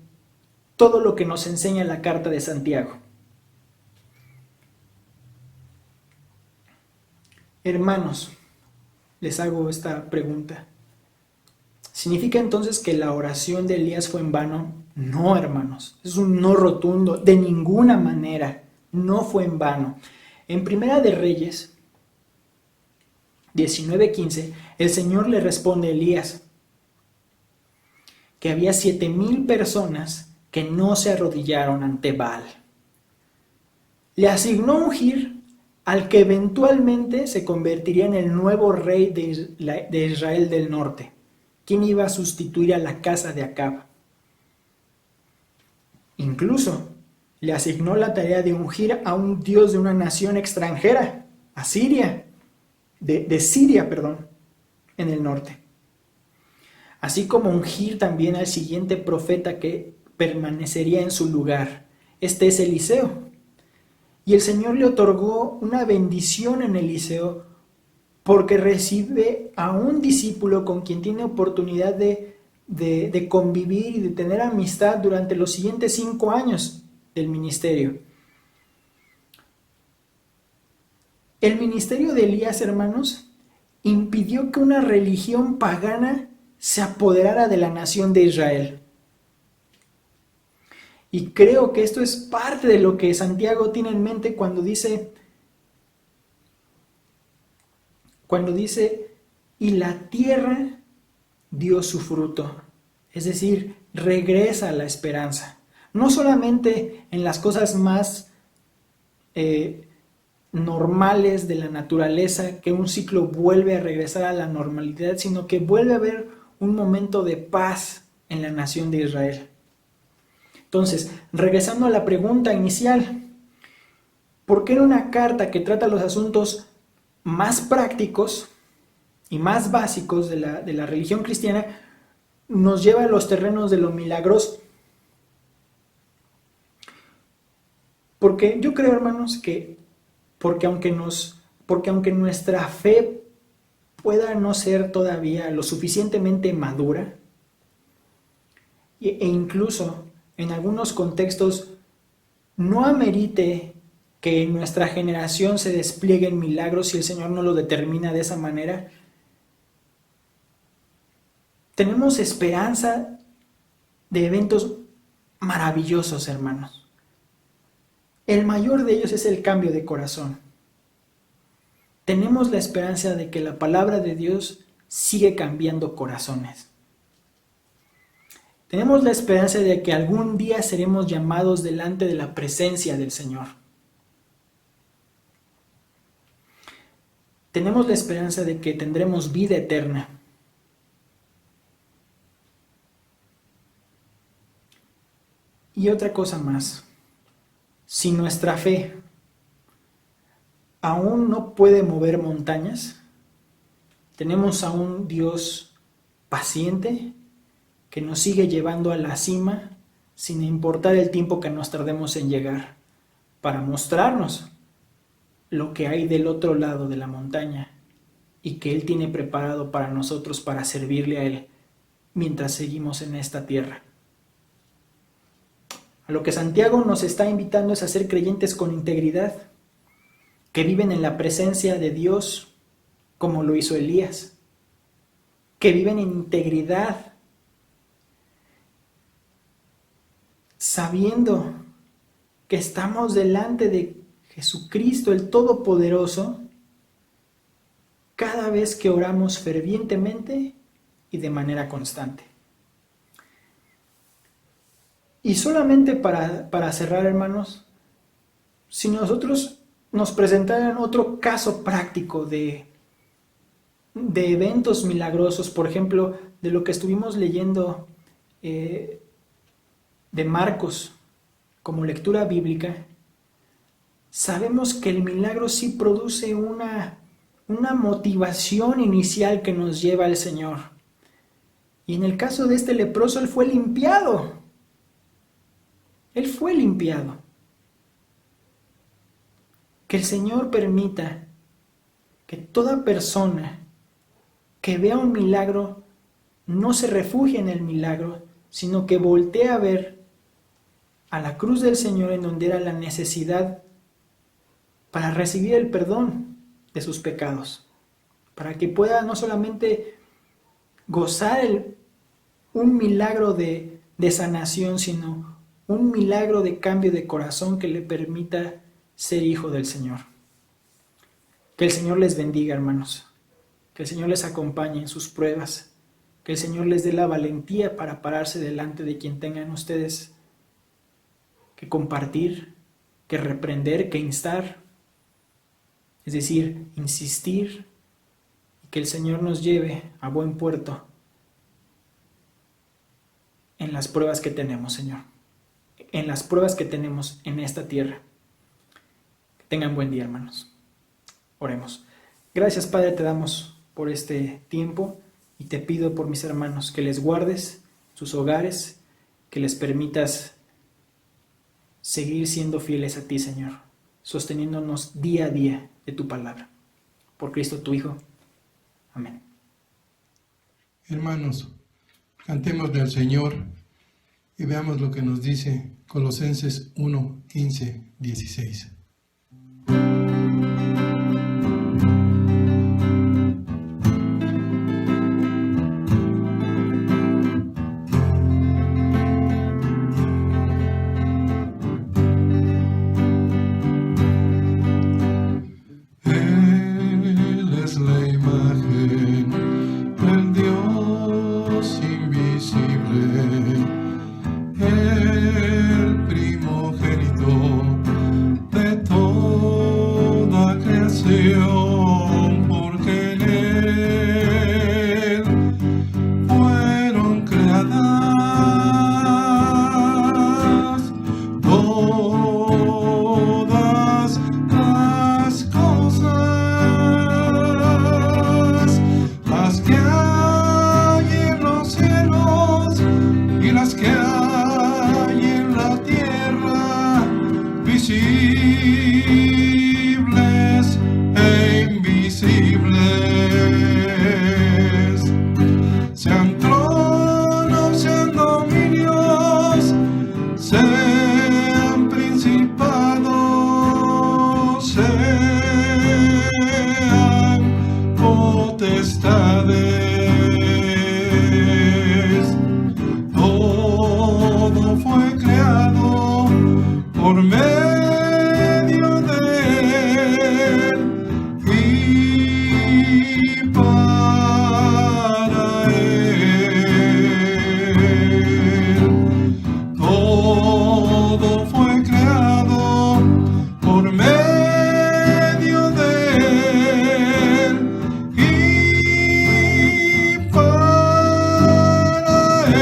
todo lo que nos enseña la carta de Santiago. Hermanos, les hago esta pregunta. ¿Significa entonces que la oración de Elías fue en vano? No, hermanos, es un no rotundo, de ninguna manera, no fue en vano. En Primera de Reyes 19:15, el Señor le responde a Elías que había 7,000 personas que no se arrodillaron ante Baal. Le asignó ungir al que eventualmente se convertiría en el nuevo rey de Israel del norte, quien iba a sustituir a la casa de Acab. Incluso le asignó la tarea de ungir a un dios de una nación extranjera, a Siria, de Siria, perdón, en el norte. Así como ungir también al siguiente profeta que permanecería en su lugar. Este es Eliseo. Y el Señor le otorgó una bendición en Eliseo porque recibe a un discípulo con quien tiene oportunidad de convivir y de tener amistad durante los siguientes 5 años del ministerio. El ministerio de Elías, hermanos, impidió que una religión pagana se apoderara de la nación de Israel. Y creo que esto es parte de lo que Santiago tiene en mente cuando dice, y la tierra dio su fruto. Es decir, regresa a la esperanza. No solamente en las cosas más normales de la naturaleza, que un ciclo vuelve a regresar a la normalidad, sino que vuelve a haber un momento de paz en la nación de Israel. Entonces, regresando a la pregunta inicial, ¿por qué en una carta que trata los asuntos más prácticos y más básicos de la religión cristiana nos lleva a los terrenos de lo milagroso? Porque yo creo, hermanos, que porque aunque nuestra fe pueda no ser todavía lo suficientemente madura, e incluso en algunos contextos no amerite que en nuestra generación se desplieguen milagros si el Señor no lo determina de esa manera, tenemos esperanza de eventos maravillosos, hermanos. El mayor de ellos es el cambio de corazón. Tenemos la esperanza de que la palabra de Dios sigue cambiando corazones. Tenemos la esperanza de que algún día seremos llamados delante de la presencia del Señor. Tenemos la esperanza de que tendremos vida eterna. Y otra cosa más. Si nuestra fe aún no puede mover montañas, tenemos a un Dios paciente que nos sigue llevando a la cima sin importar el tiempo que nos tardemos en llegar, para mostrarnos lo que hay del otro lado de la montaña y que Él tiene preparado para nosotros para servirle a Él mientras seguimos en esta tierra. A lo que Santiago nos está invitando es a ser creyentes con integridad, que viven en la presencia de Dios como lo hizo Elías, que viven en integridad, sabiendo que estamos delante de Jesucristo el Todopoderoso cada vez que oramos fervientemente y de manera constante. Y solamente para cerrar, hermanos, si nosotros nos presentaran otro caso práctico de eventos milagrosos, por ejemplo, de lo que estuvimos leyendo de Marcos como lectura bíblica, sabemos que el milagro sí produce una motivación inicial que nos lleva al Señor. Y en el caso de este leproso, él fue limpiado. Él fue limpiado. Que el Señor permita que toda persona que vea un milagro no se refugie en el milagro, sino que voltee a ver a la cruz del Señor, en donde era la necesidad para recibir el perdón de sus pecados, para que pueda no solamente gozar un milagro de sanación, sino un milagro de cambio de corazón que le permita ser hijo del Señor. Que el Señor les bendiga, hermanos. Que el Señor les acompañe en sus pruebas. Que el Señor les dé la valentía para pararse delante de quien tengan ustedes que compartir, que reprender, que instar. Es decir, insistir, y que el Señor nos lleve a buen puerto en las pruebas que tenemos, Señor. en las pruebas que tenemos en esta tierra. Que tengan buen día, hermanos. Oremos. Gracias, Padre, te damos por este tiempo y te pido por mis hermanos que les guardes sus hogares, que les permitas seguir siendo fieles a ti, Señor, sosteniéndonos día a día de tu palabra. Por Cristo tu Hijo. Amén. Hermanos, cantémosle al Señor y veamos lo que nos dice Colosenses 1, 15, 16. Él es la imagen del Dios invisible, el primogénito de toda creación, porque en él fueron creadas todas las cosas, las que hay en los cielos y las que hay en la tierra, visibles e invisibles. Sean tronos, sean dominios, sean principados, sean potestades. Todo fue creado por medio de él y para él. Todo fue creado por medio de él y para él.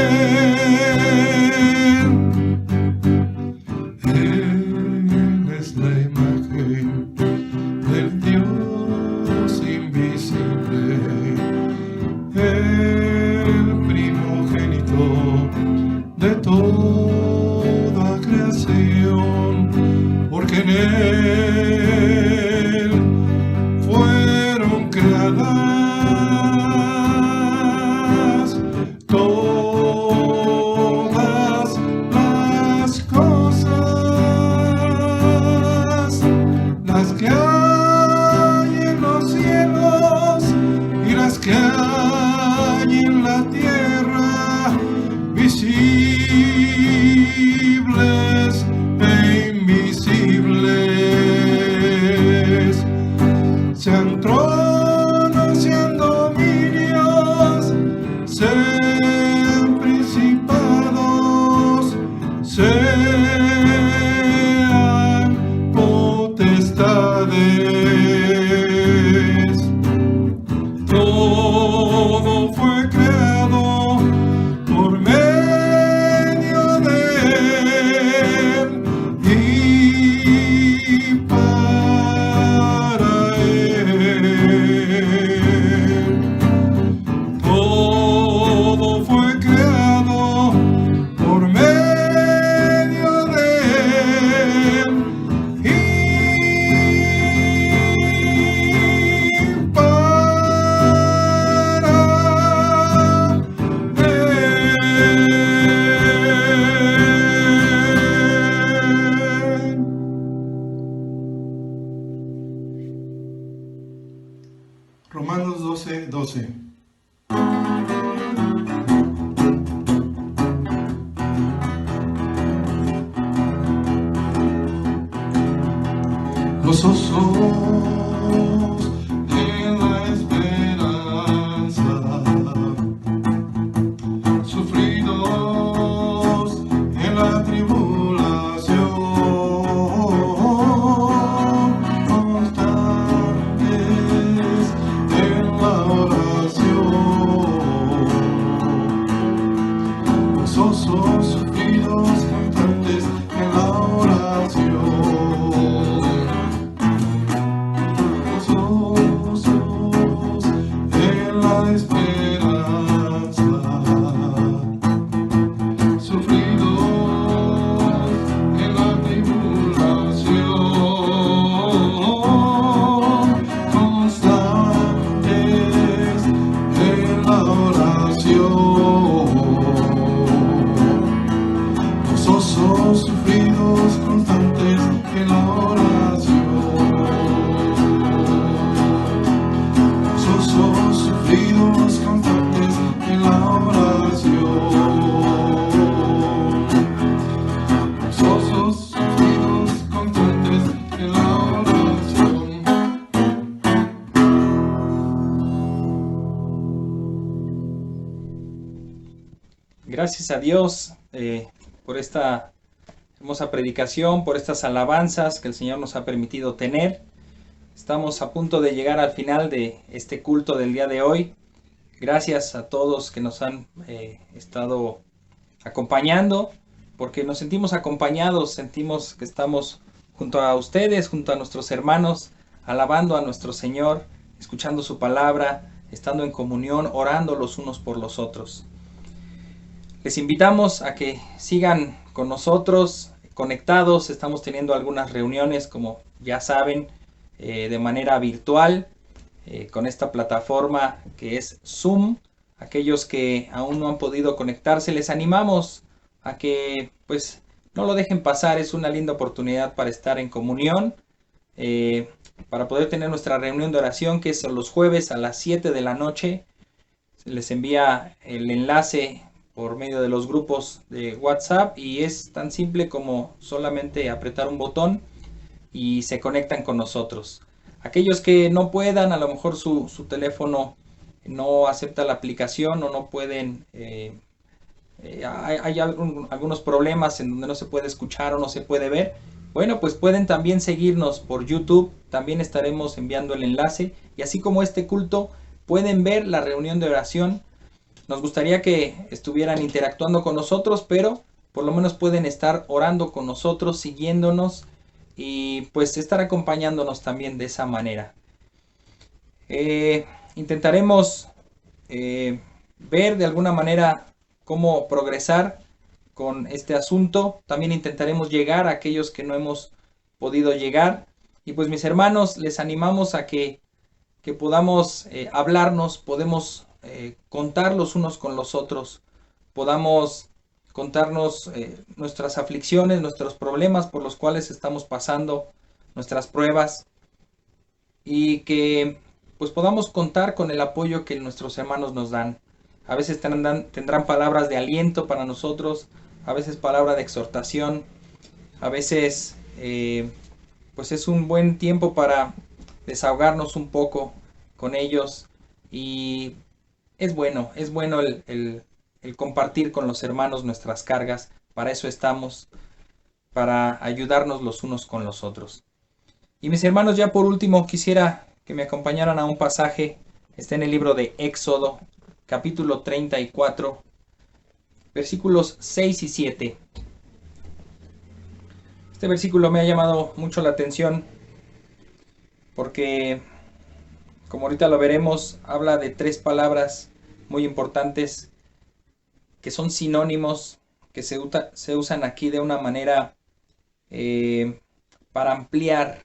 Él es la imagen del Dios invisible, el primogénito de toda creación, porque en él fueron creadas todas las cosas, las que hay en los cielos y las que hay en la tierra, visibles e invisibles. Sean tronos, sean dominios, sean principados, sean potestades. Todo fue creado por medio de él y para él. Todo fue creado por medio de él y para él. Romanos 12, 12. Gozosos en la esperanza, sufridos en la tribulación, constantes en la oración. Gozosos, sufridos, constantes esperanza. Sufridos en la tribulación, constantes en la oración. Gozosos, sufridos, constantes en la oración. Gozosos, sufridos, constantes en la oración. Gozosos, sufridos, constantes en la oración. Gracias a Dios por esta hermosa predicación, por estas alabanzas que el Señor nos ha permitido tener. Estamos a punto de llegar al final de este culto del día de hoy. Gracias a todos que nos han estado acompañando, porque nos sentimos acompañados, sentimos que estamos junto a ustedes, junto a nuestros hermanos, alabando a nuestro Señor, escuchando su palabra, estando en comunión, orando los unos por los otros. Les invitamos a que sigan con nosotros conectados. Estamos teniendo algunas reuniones, como ya saben, de manera virtual, con esta plataforma que es Zoom. Aquellos que aún no han podido conectarse, les animamos a que pues no lo dejen pasar. Es una linda oportunidad para estar en comunión, para poder tener nuestra reunión de oración, que es los jueves a las 7 de la noche. Se les envía el enlace por medio de los grupos de WhatsApp y es tan simple como solamente apretar un botón y se conectan con nosotros. Aquellos que no puedan, a lo mejor su teléfono no acepta la aplicación o no pueden, hay algunos problemas en donde no se puede escuchar o no se puede ver. Bueno, pues pueden también seguirnos por YouTube, también estaremos enviando el enlace y así como este culto pueden ver la reunión de oración. Nos gustaría que estuvieran interactuando con nosotros, pero por lo menos pueden estar orando con nosotros, siguiéndonos y pues estar acompañándonos también de esa manera. Intentaremos ver de alguna manera cómo progresar con este asunto. También intentaremos llegar a aquellos que no hemos podido llegar. Y pues mis hermanos, les animamos a que podamos hablarnos, podemos contar los unos con los otros, podamos contarnos nuestras aflicciones, nuestros problemas por los cuales estamos pasando, nuestras pruebas, y que pues podamos contar con el apoyo que nuestros hermanos nos dan. A veces tendrán palabras de aliento para nosotros, a veces palabra de exhortación, a veces pues es un buen tiempo para desahogarnos un poco con ellos y es bueno el compartir con los hermanos nuestras cargas. Para eso estamos, para ayudarnos los unos con los otros. Y mis hermanos, ya por último quisiera que me acompañaran a un pasaje. Está en el libro de Éxodo, capítulo 34, versículos 6 y 7. Este versículo me ha llamado mucho la atención porque, como ahorita lo veremos, habla de tres palabras muy importantes que son sinónimos, que se usan aquí de una manera para ampliar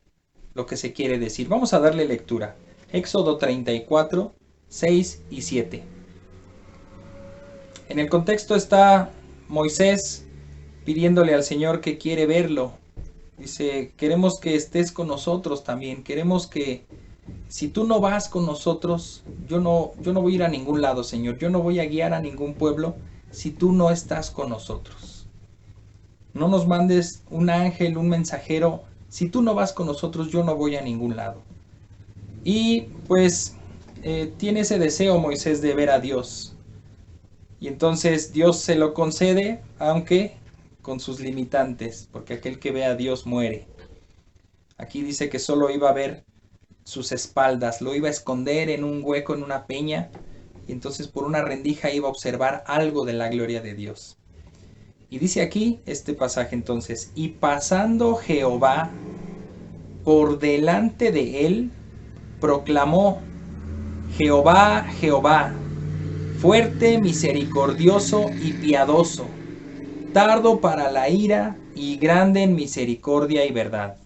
lo que se quiere decir. Vamos a darle lectura. Éxodo 34, 6 y 7. En el contexto está Moisés pidiéndole al Señor que quiere verlo. Dice, queremos que estés con nosotros también. Queremos que si tú no vas con nosotros, yo no voy a ir a ningún lado, Señor. Yo no voy a guiar a ningún pueblo si tú no estás con nosotros. No nos mandes un ángel, un mensajero. Si tú no vas con nosotros, yo no voy a ningún lado. Y pues tiene ese deseo Moisés de ver a Dios. Y entonces Dios se lo concede, aunque con sus limitantes, porque aquel que ve a Dios muere. Aquí dice que solo iba a ver sus espaldas, lo iba a esconder en un hueco, en una peña, y entonces por una rendija iba a observar algo de la gloria de Dios. Y dice aquí este pasaje entonces, y pasando Jehová por delante de él, proclamó, Jehová, Jehová, fuerte, misericordioso y piadoso, tardo para la ira y grande en misericordia y verdad,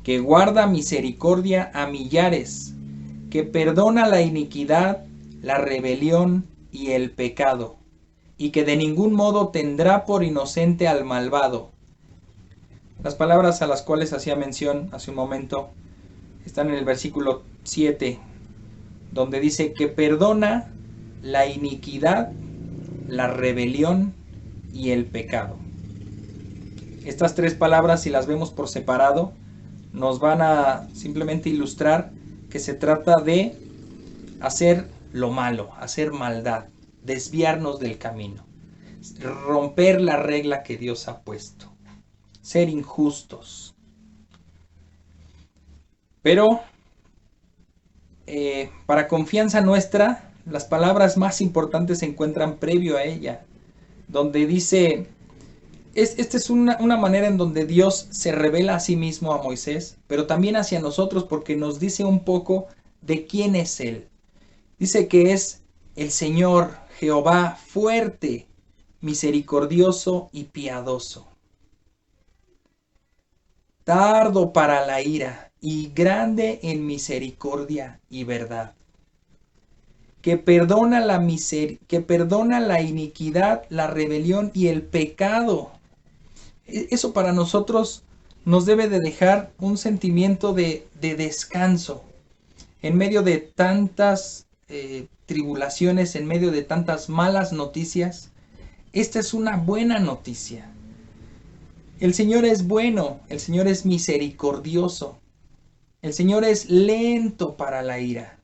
que guarda misericordia a millares, que perdona la iniquidad, la rebelión y el pecado, y que de ningún modo tendrá por inocente al malvado. Las palabras a las cuales hacía mención hace un momento están en el versículo 7, donde dice que perdona la iniquidad, la rebelión y el pecado. Estas tres palabras, si las vemos por separado, nos van a simplemente ilustrar que se trata de hacer lo malo, hacer maldad, desviarnos del camino, romper la regla que Dios ha puesto, ser injustos. Pero para confianza nuestra, las palabras más importantes se encuentran previo a ella, donde dice, esta es una manera en donde Dios se revela a sí mismo a Moisés, pero también hacia nosotros, porque nos dice un poco de quién es Él. Dice que es el Señor Jehová fuerte, misericordioso y piadoso, tardo para la ira y grande en misericordia y verdad, que perdona la iniquidad, la rebelión y el pecado. Eso para nosotros nos debe de dejar un sentimiento de descanso en medio de tantas tribulaciones, en medio de tantas malas noticias. Esta es una buena noticia. El Señor es bueno, el Señor es misericordioso, el Señor es lento para la ira,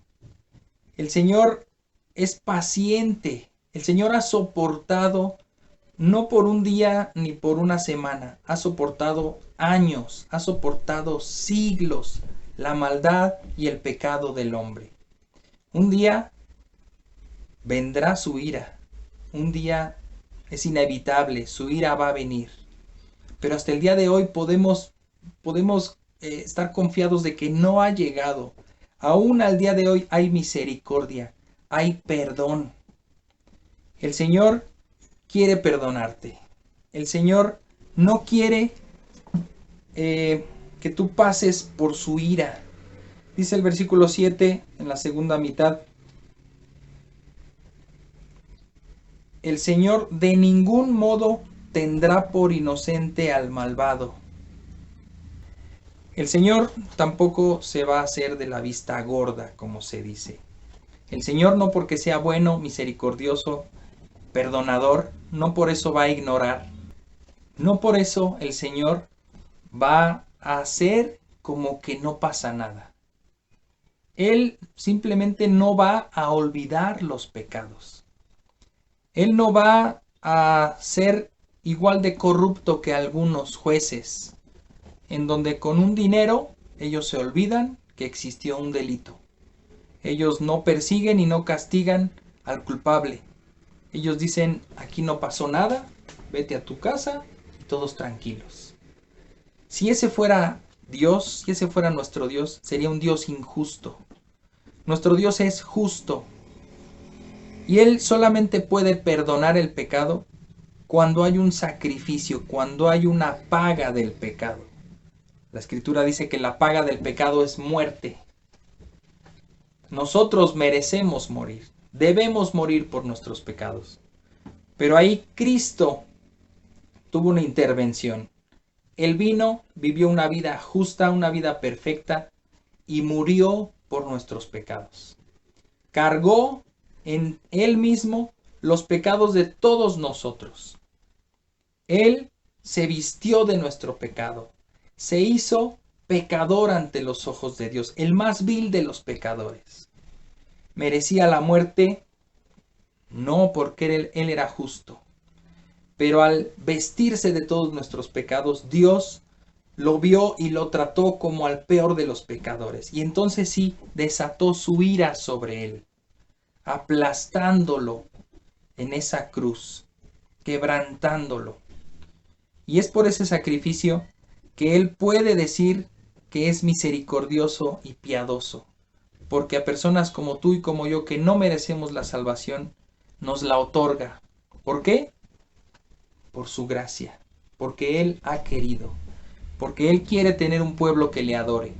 el Señor es paciente, el Señor ha soportado no por un día ni por una semana, ha soportado años, ha soportado siglos la maldad y el pecado del hombre. Un día vendrá su ira, un día es inevitable, su ira va a venir. Pero hasta el día de hoy podemos estar confiados de que no ha llegado. Aún al día de hoy hay misericordia, hay perdón. El Señor quiere perdonarte. El Señor no quiere que tú pases por su ira. Dice el versículo 7 en la segunda mitad: el Señor de ningún modo tendrá por inocente al malvado. El Señor tampoco se va a hacer de la vista gorda, como se dice. El Señor, no porque sea bueno, misericordioso, perdonador, no por eso va a ignorar. No por eso el Señor va a hacer como que no pasa nada. Él simplemente no va a olvidar los pecados. Él no va a ser igual de corrupto que algunos jueces, en donde con un dinero ellos se olvidan que existió un delito. Ellos no persiguen y no castigan al culpable. Ellos dicen, aquí no pasó nada, vete a tu casa y todos tranquilos. Si ese fuera Dios, si ese fuera nuestro Dios, sería un Dios injusto. Nuestro Dios es justo. Y Él solamente puede perdonar el pecado cuando hay un sacrificio, cuando hay una paga del pecado. La Escritura dice que la paga del pecado es muerte. Nosotros merecemos morir, debemos morir por nuestros pecados. Pero ahí Cristo tuvo una intervención. Él vino, vivió una vida justa, una vida perfecta y murió por nuestros pecados. Cargó en Él mismo los pecados de todos nosotros. Él se vistió de nuestro pecado. Se hizo pecador ante los ojos de Dios, el más vil de los pecadores. Merecía la muerte, no porque Él era justo, pero al vestirse de todos nuestros pecados, Dios lo vio y lo trató como al peor de los pecadores. Y entonces sí, desató su ira sobre Él, aplastándolo en esa cruz, quebrantándolo. Y es por ese sacrificio que Él puede decir que es misericordioso y piadoso, porque a personas como tú y como yo que no merecemos la salvación, nos la otorga. ¿Por qué? Por su gracia, porque Él ha querido, porque Él quiere tener un pueblo que le adore.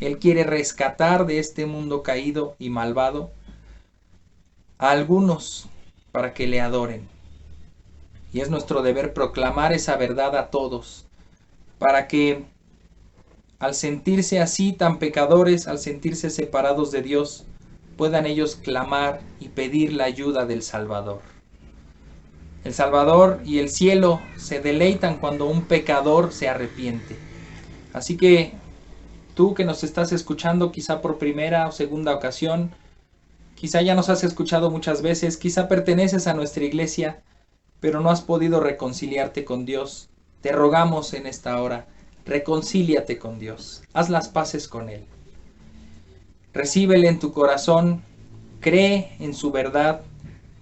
Él quiere rescatar de este mundo caído y malvado a algunos para que le adoren. Y es nuestro deber proclamar esa verdad a todos, para que al sentirse así tan pecadores, al sentirse separados de Dios, puedan ellos clamar y pedir la ayuda del Salvador. El Salvador y el cielo se deleitan cuando un pecador se arrepiente. Así que tú que nos estás escuchando quizá por primera o segunda ocasión, quizá ya nos has escuchado muchas veces, quizá perteneces a nuestra iglesia, pero no has podido reconciliarte con Dios. Te rogamos en esta hora, reconcíliate con Dios, haz las paces con Él. Recíbele en tu corazón, cree en su verdad,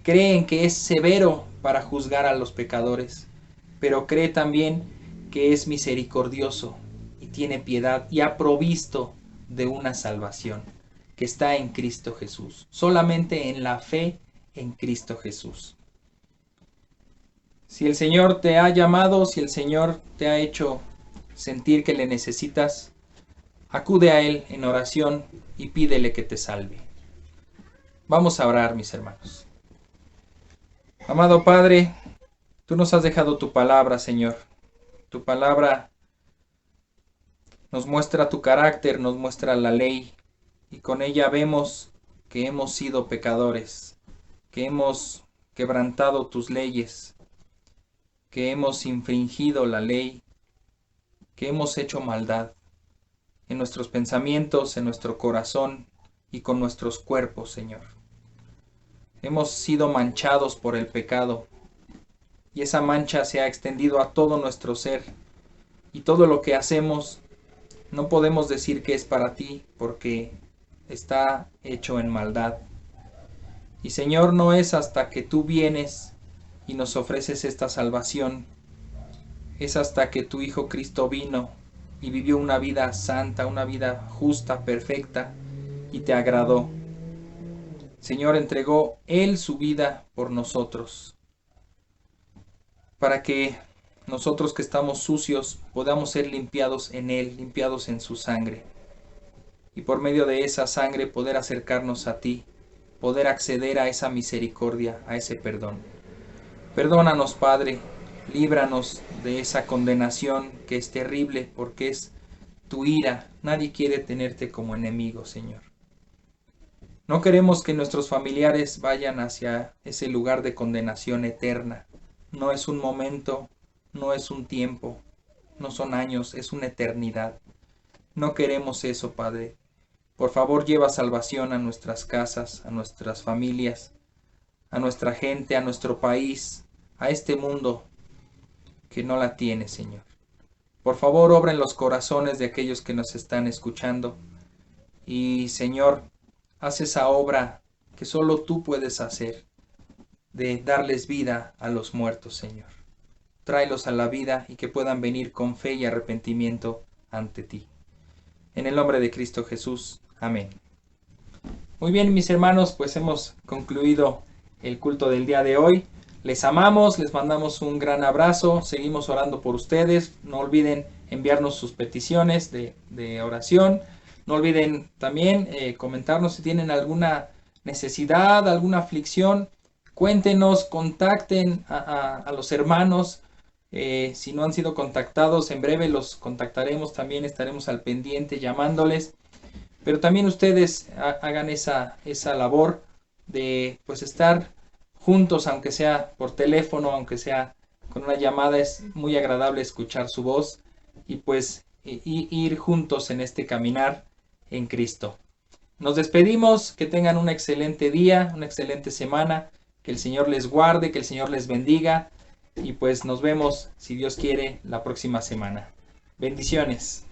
cree en que es severo para juzgar a los pecadores, pero cree también que es misericordioso y tiene piedad y ha provisto de una salvación que está en Cristo Jesús, solamente en la fe en Cristo Jesús. Si el Señor te ha llamado, si el Señor te ha hecho sentir que le necesitas, acude a Él en oración y pídele que te salve. Vamos a orar, mis hermanos. Amado Padre, tú nos has dejado tu palabra, Señor. Tu palabra nos muestra tu carácter, nos muestra la ley, y con ella vemos que hemos sido pecadores, que hemos quebrantado tus leyes, que hemos infringido la ley, que hemos hecho maldad en nuestros pensamientos, en nuestro corazón y con nuestros cuerpos, Señor. Hemos sido manchados por el pecado y esa mancha se ha extendido a todo nuestro ser, y todo lo que hacemos no podemos decir que es para ti porque está hecho en maldad. Y Señor, no es hasta que tú vienes y nos ofreces esta salvación, es hasta que tu Hijo Cristo vino y vivió una vida santa, una vida justa, perfecta, y te agradó. Señor, entregó Él su vida por nosotros, para que nosotros que estamos sucios podamos ser limpiados en Él, limpiados en su sangre, y por medio de esa sangre poder acercarnos a ti, poder acceder a esa misericordia, a ese perdón. Perdónanos, Padre, líbranos de esa condenación que es terrible porque es tu ira. Nadie quiere tenerte como enemigo, Señor. No queremos que nuestros familiares vayan hacia ese lugar de condenación eterna. No es un momento, no es un tiempo, no son años, es una eternidad. No queremos eso, Padre. Por favor, lleva salvación a nuestras casas, a nuestras familias, a nuestra gente, a nuestro país, a este mundo que no la tiene, Señor. Por favor, obra en los corazones de aquellos que nos están escuchando. Y, Señor, haz esa obra que solo tú puedes hacer, de darles vida a los muertos, Señor. Tráelos a la vida y que puedan venir con fe y arrepentimiento ante ti. En el nombre de Cristo Jesús. Amén. Muy bien, mis hermanos, pues hemos concluido el culto del día de hoy. Les amamos, les mandamos un gran abrazo, seguimos orando por ustedes. No olviden enviarnos sus peticiones de oración. No olviden también comentarnos si tienen alguna necesidad, alguna aflicción. Cuéntenos, contacten a los hermanos. Si no han sido contactados, en breve los contactaremos también, estaremos al pendiente llamándoles. Pero también ustedes hagan esa labor de pues estar juntos, aunque sea por teléfono, aunque sea con una llamada. Es muy agradable escuchar su voz y pues ir juntos en este caminar en Cristo. Nos despedimos, que tengan un excelente día, una excelente semana, que el Señor les guarde, que el Señor les bendiga y pues nos vemos, si Dios quiere, la próxima semana. Bendiciones.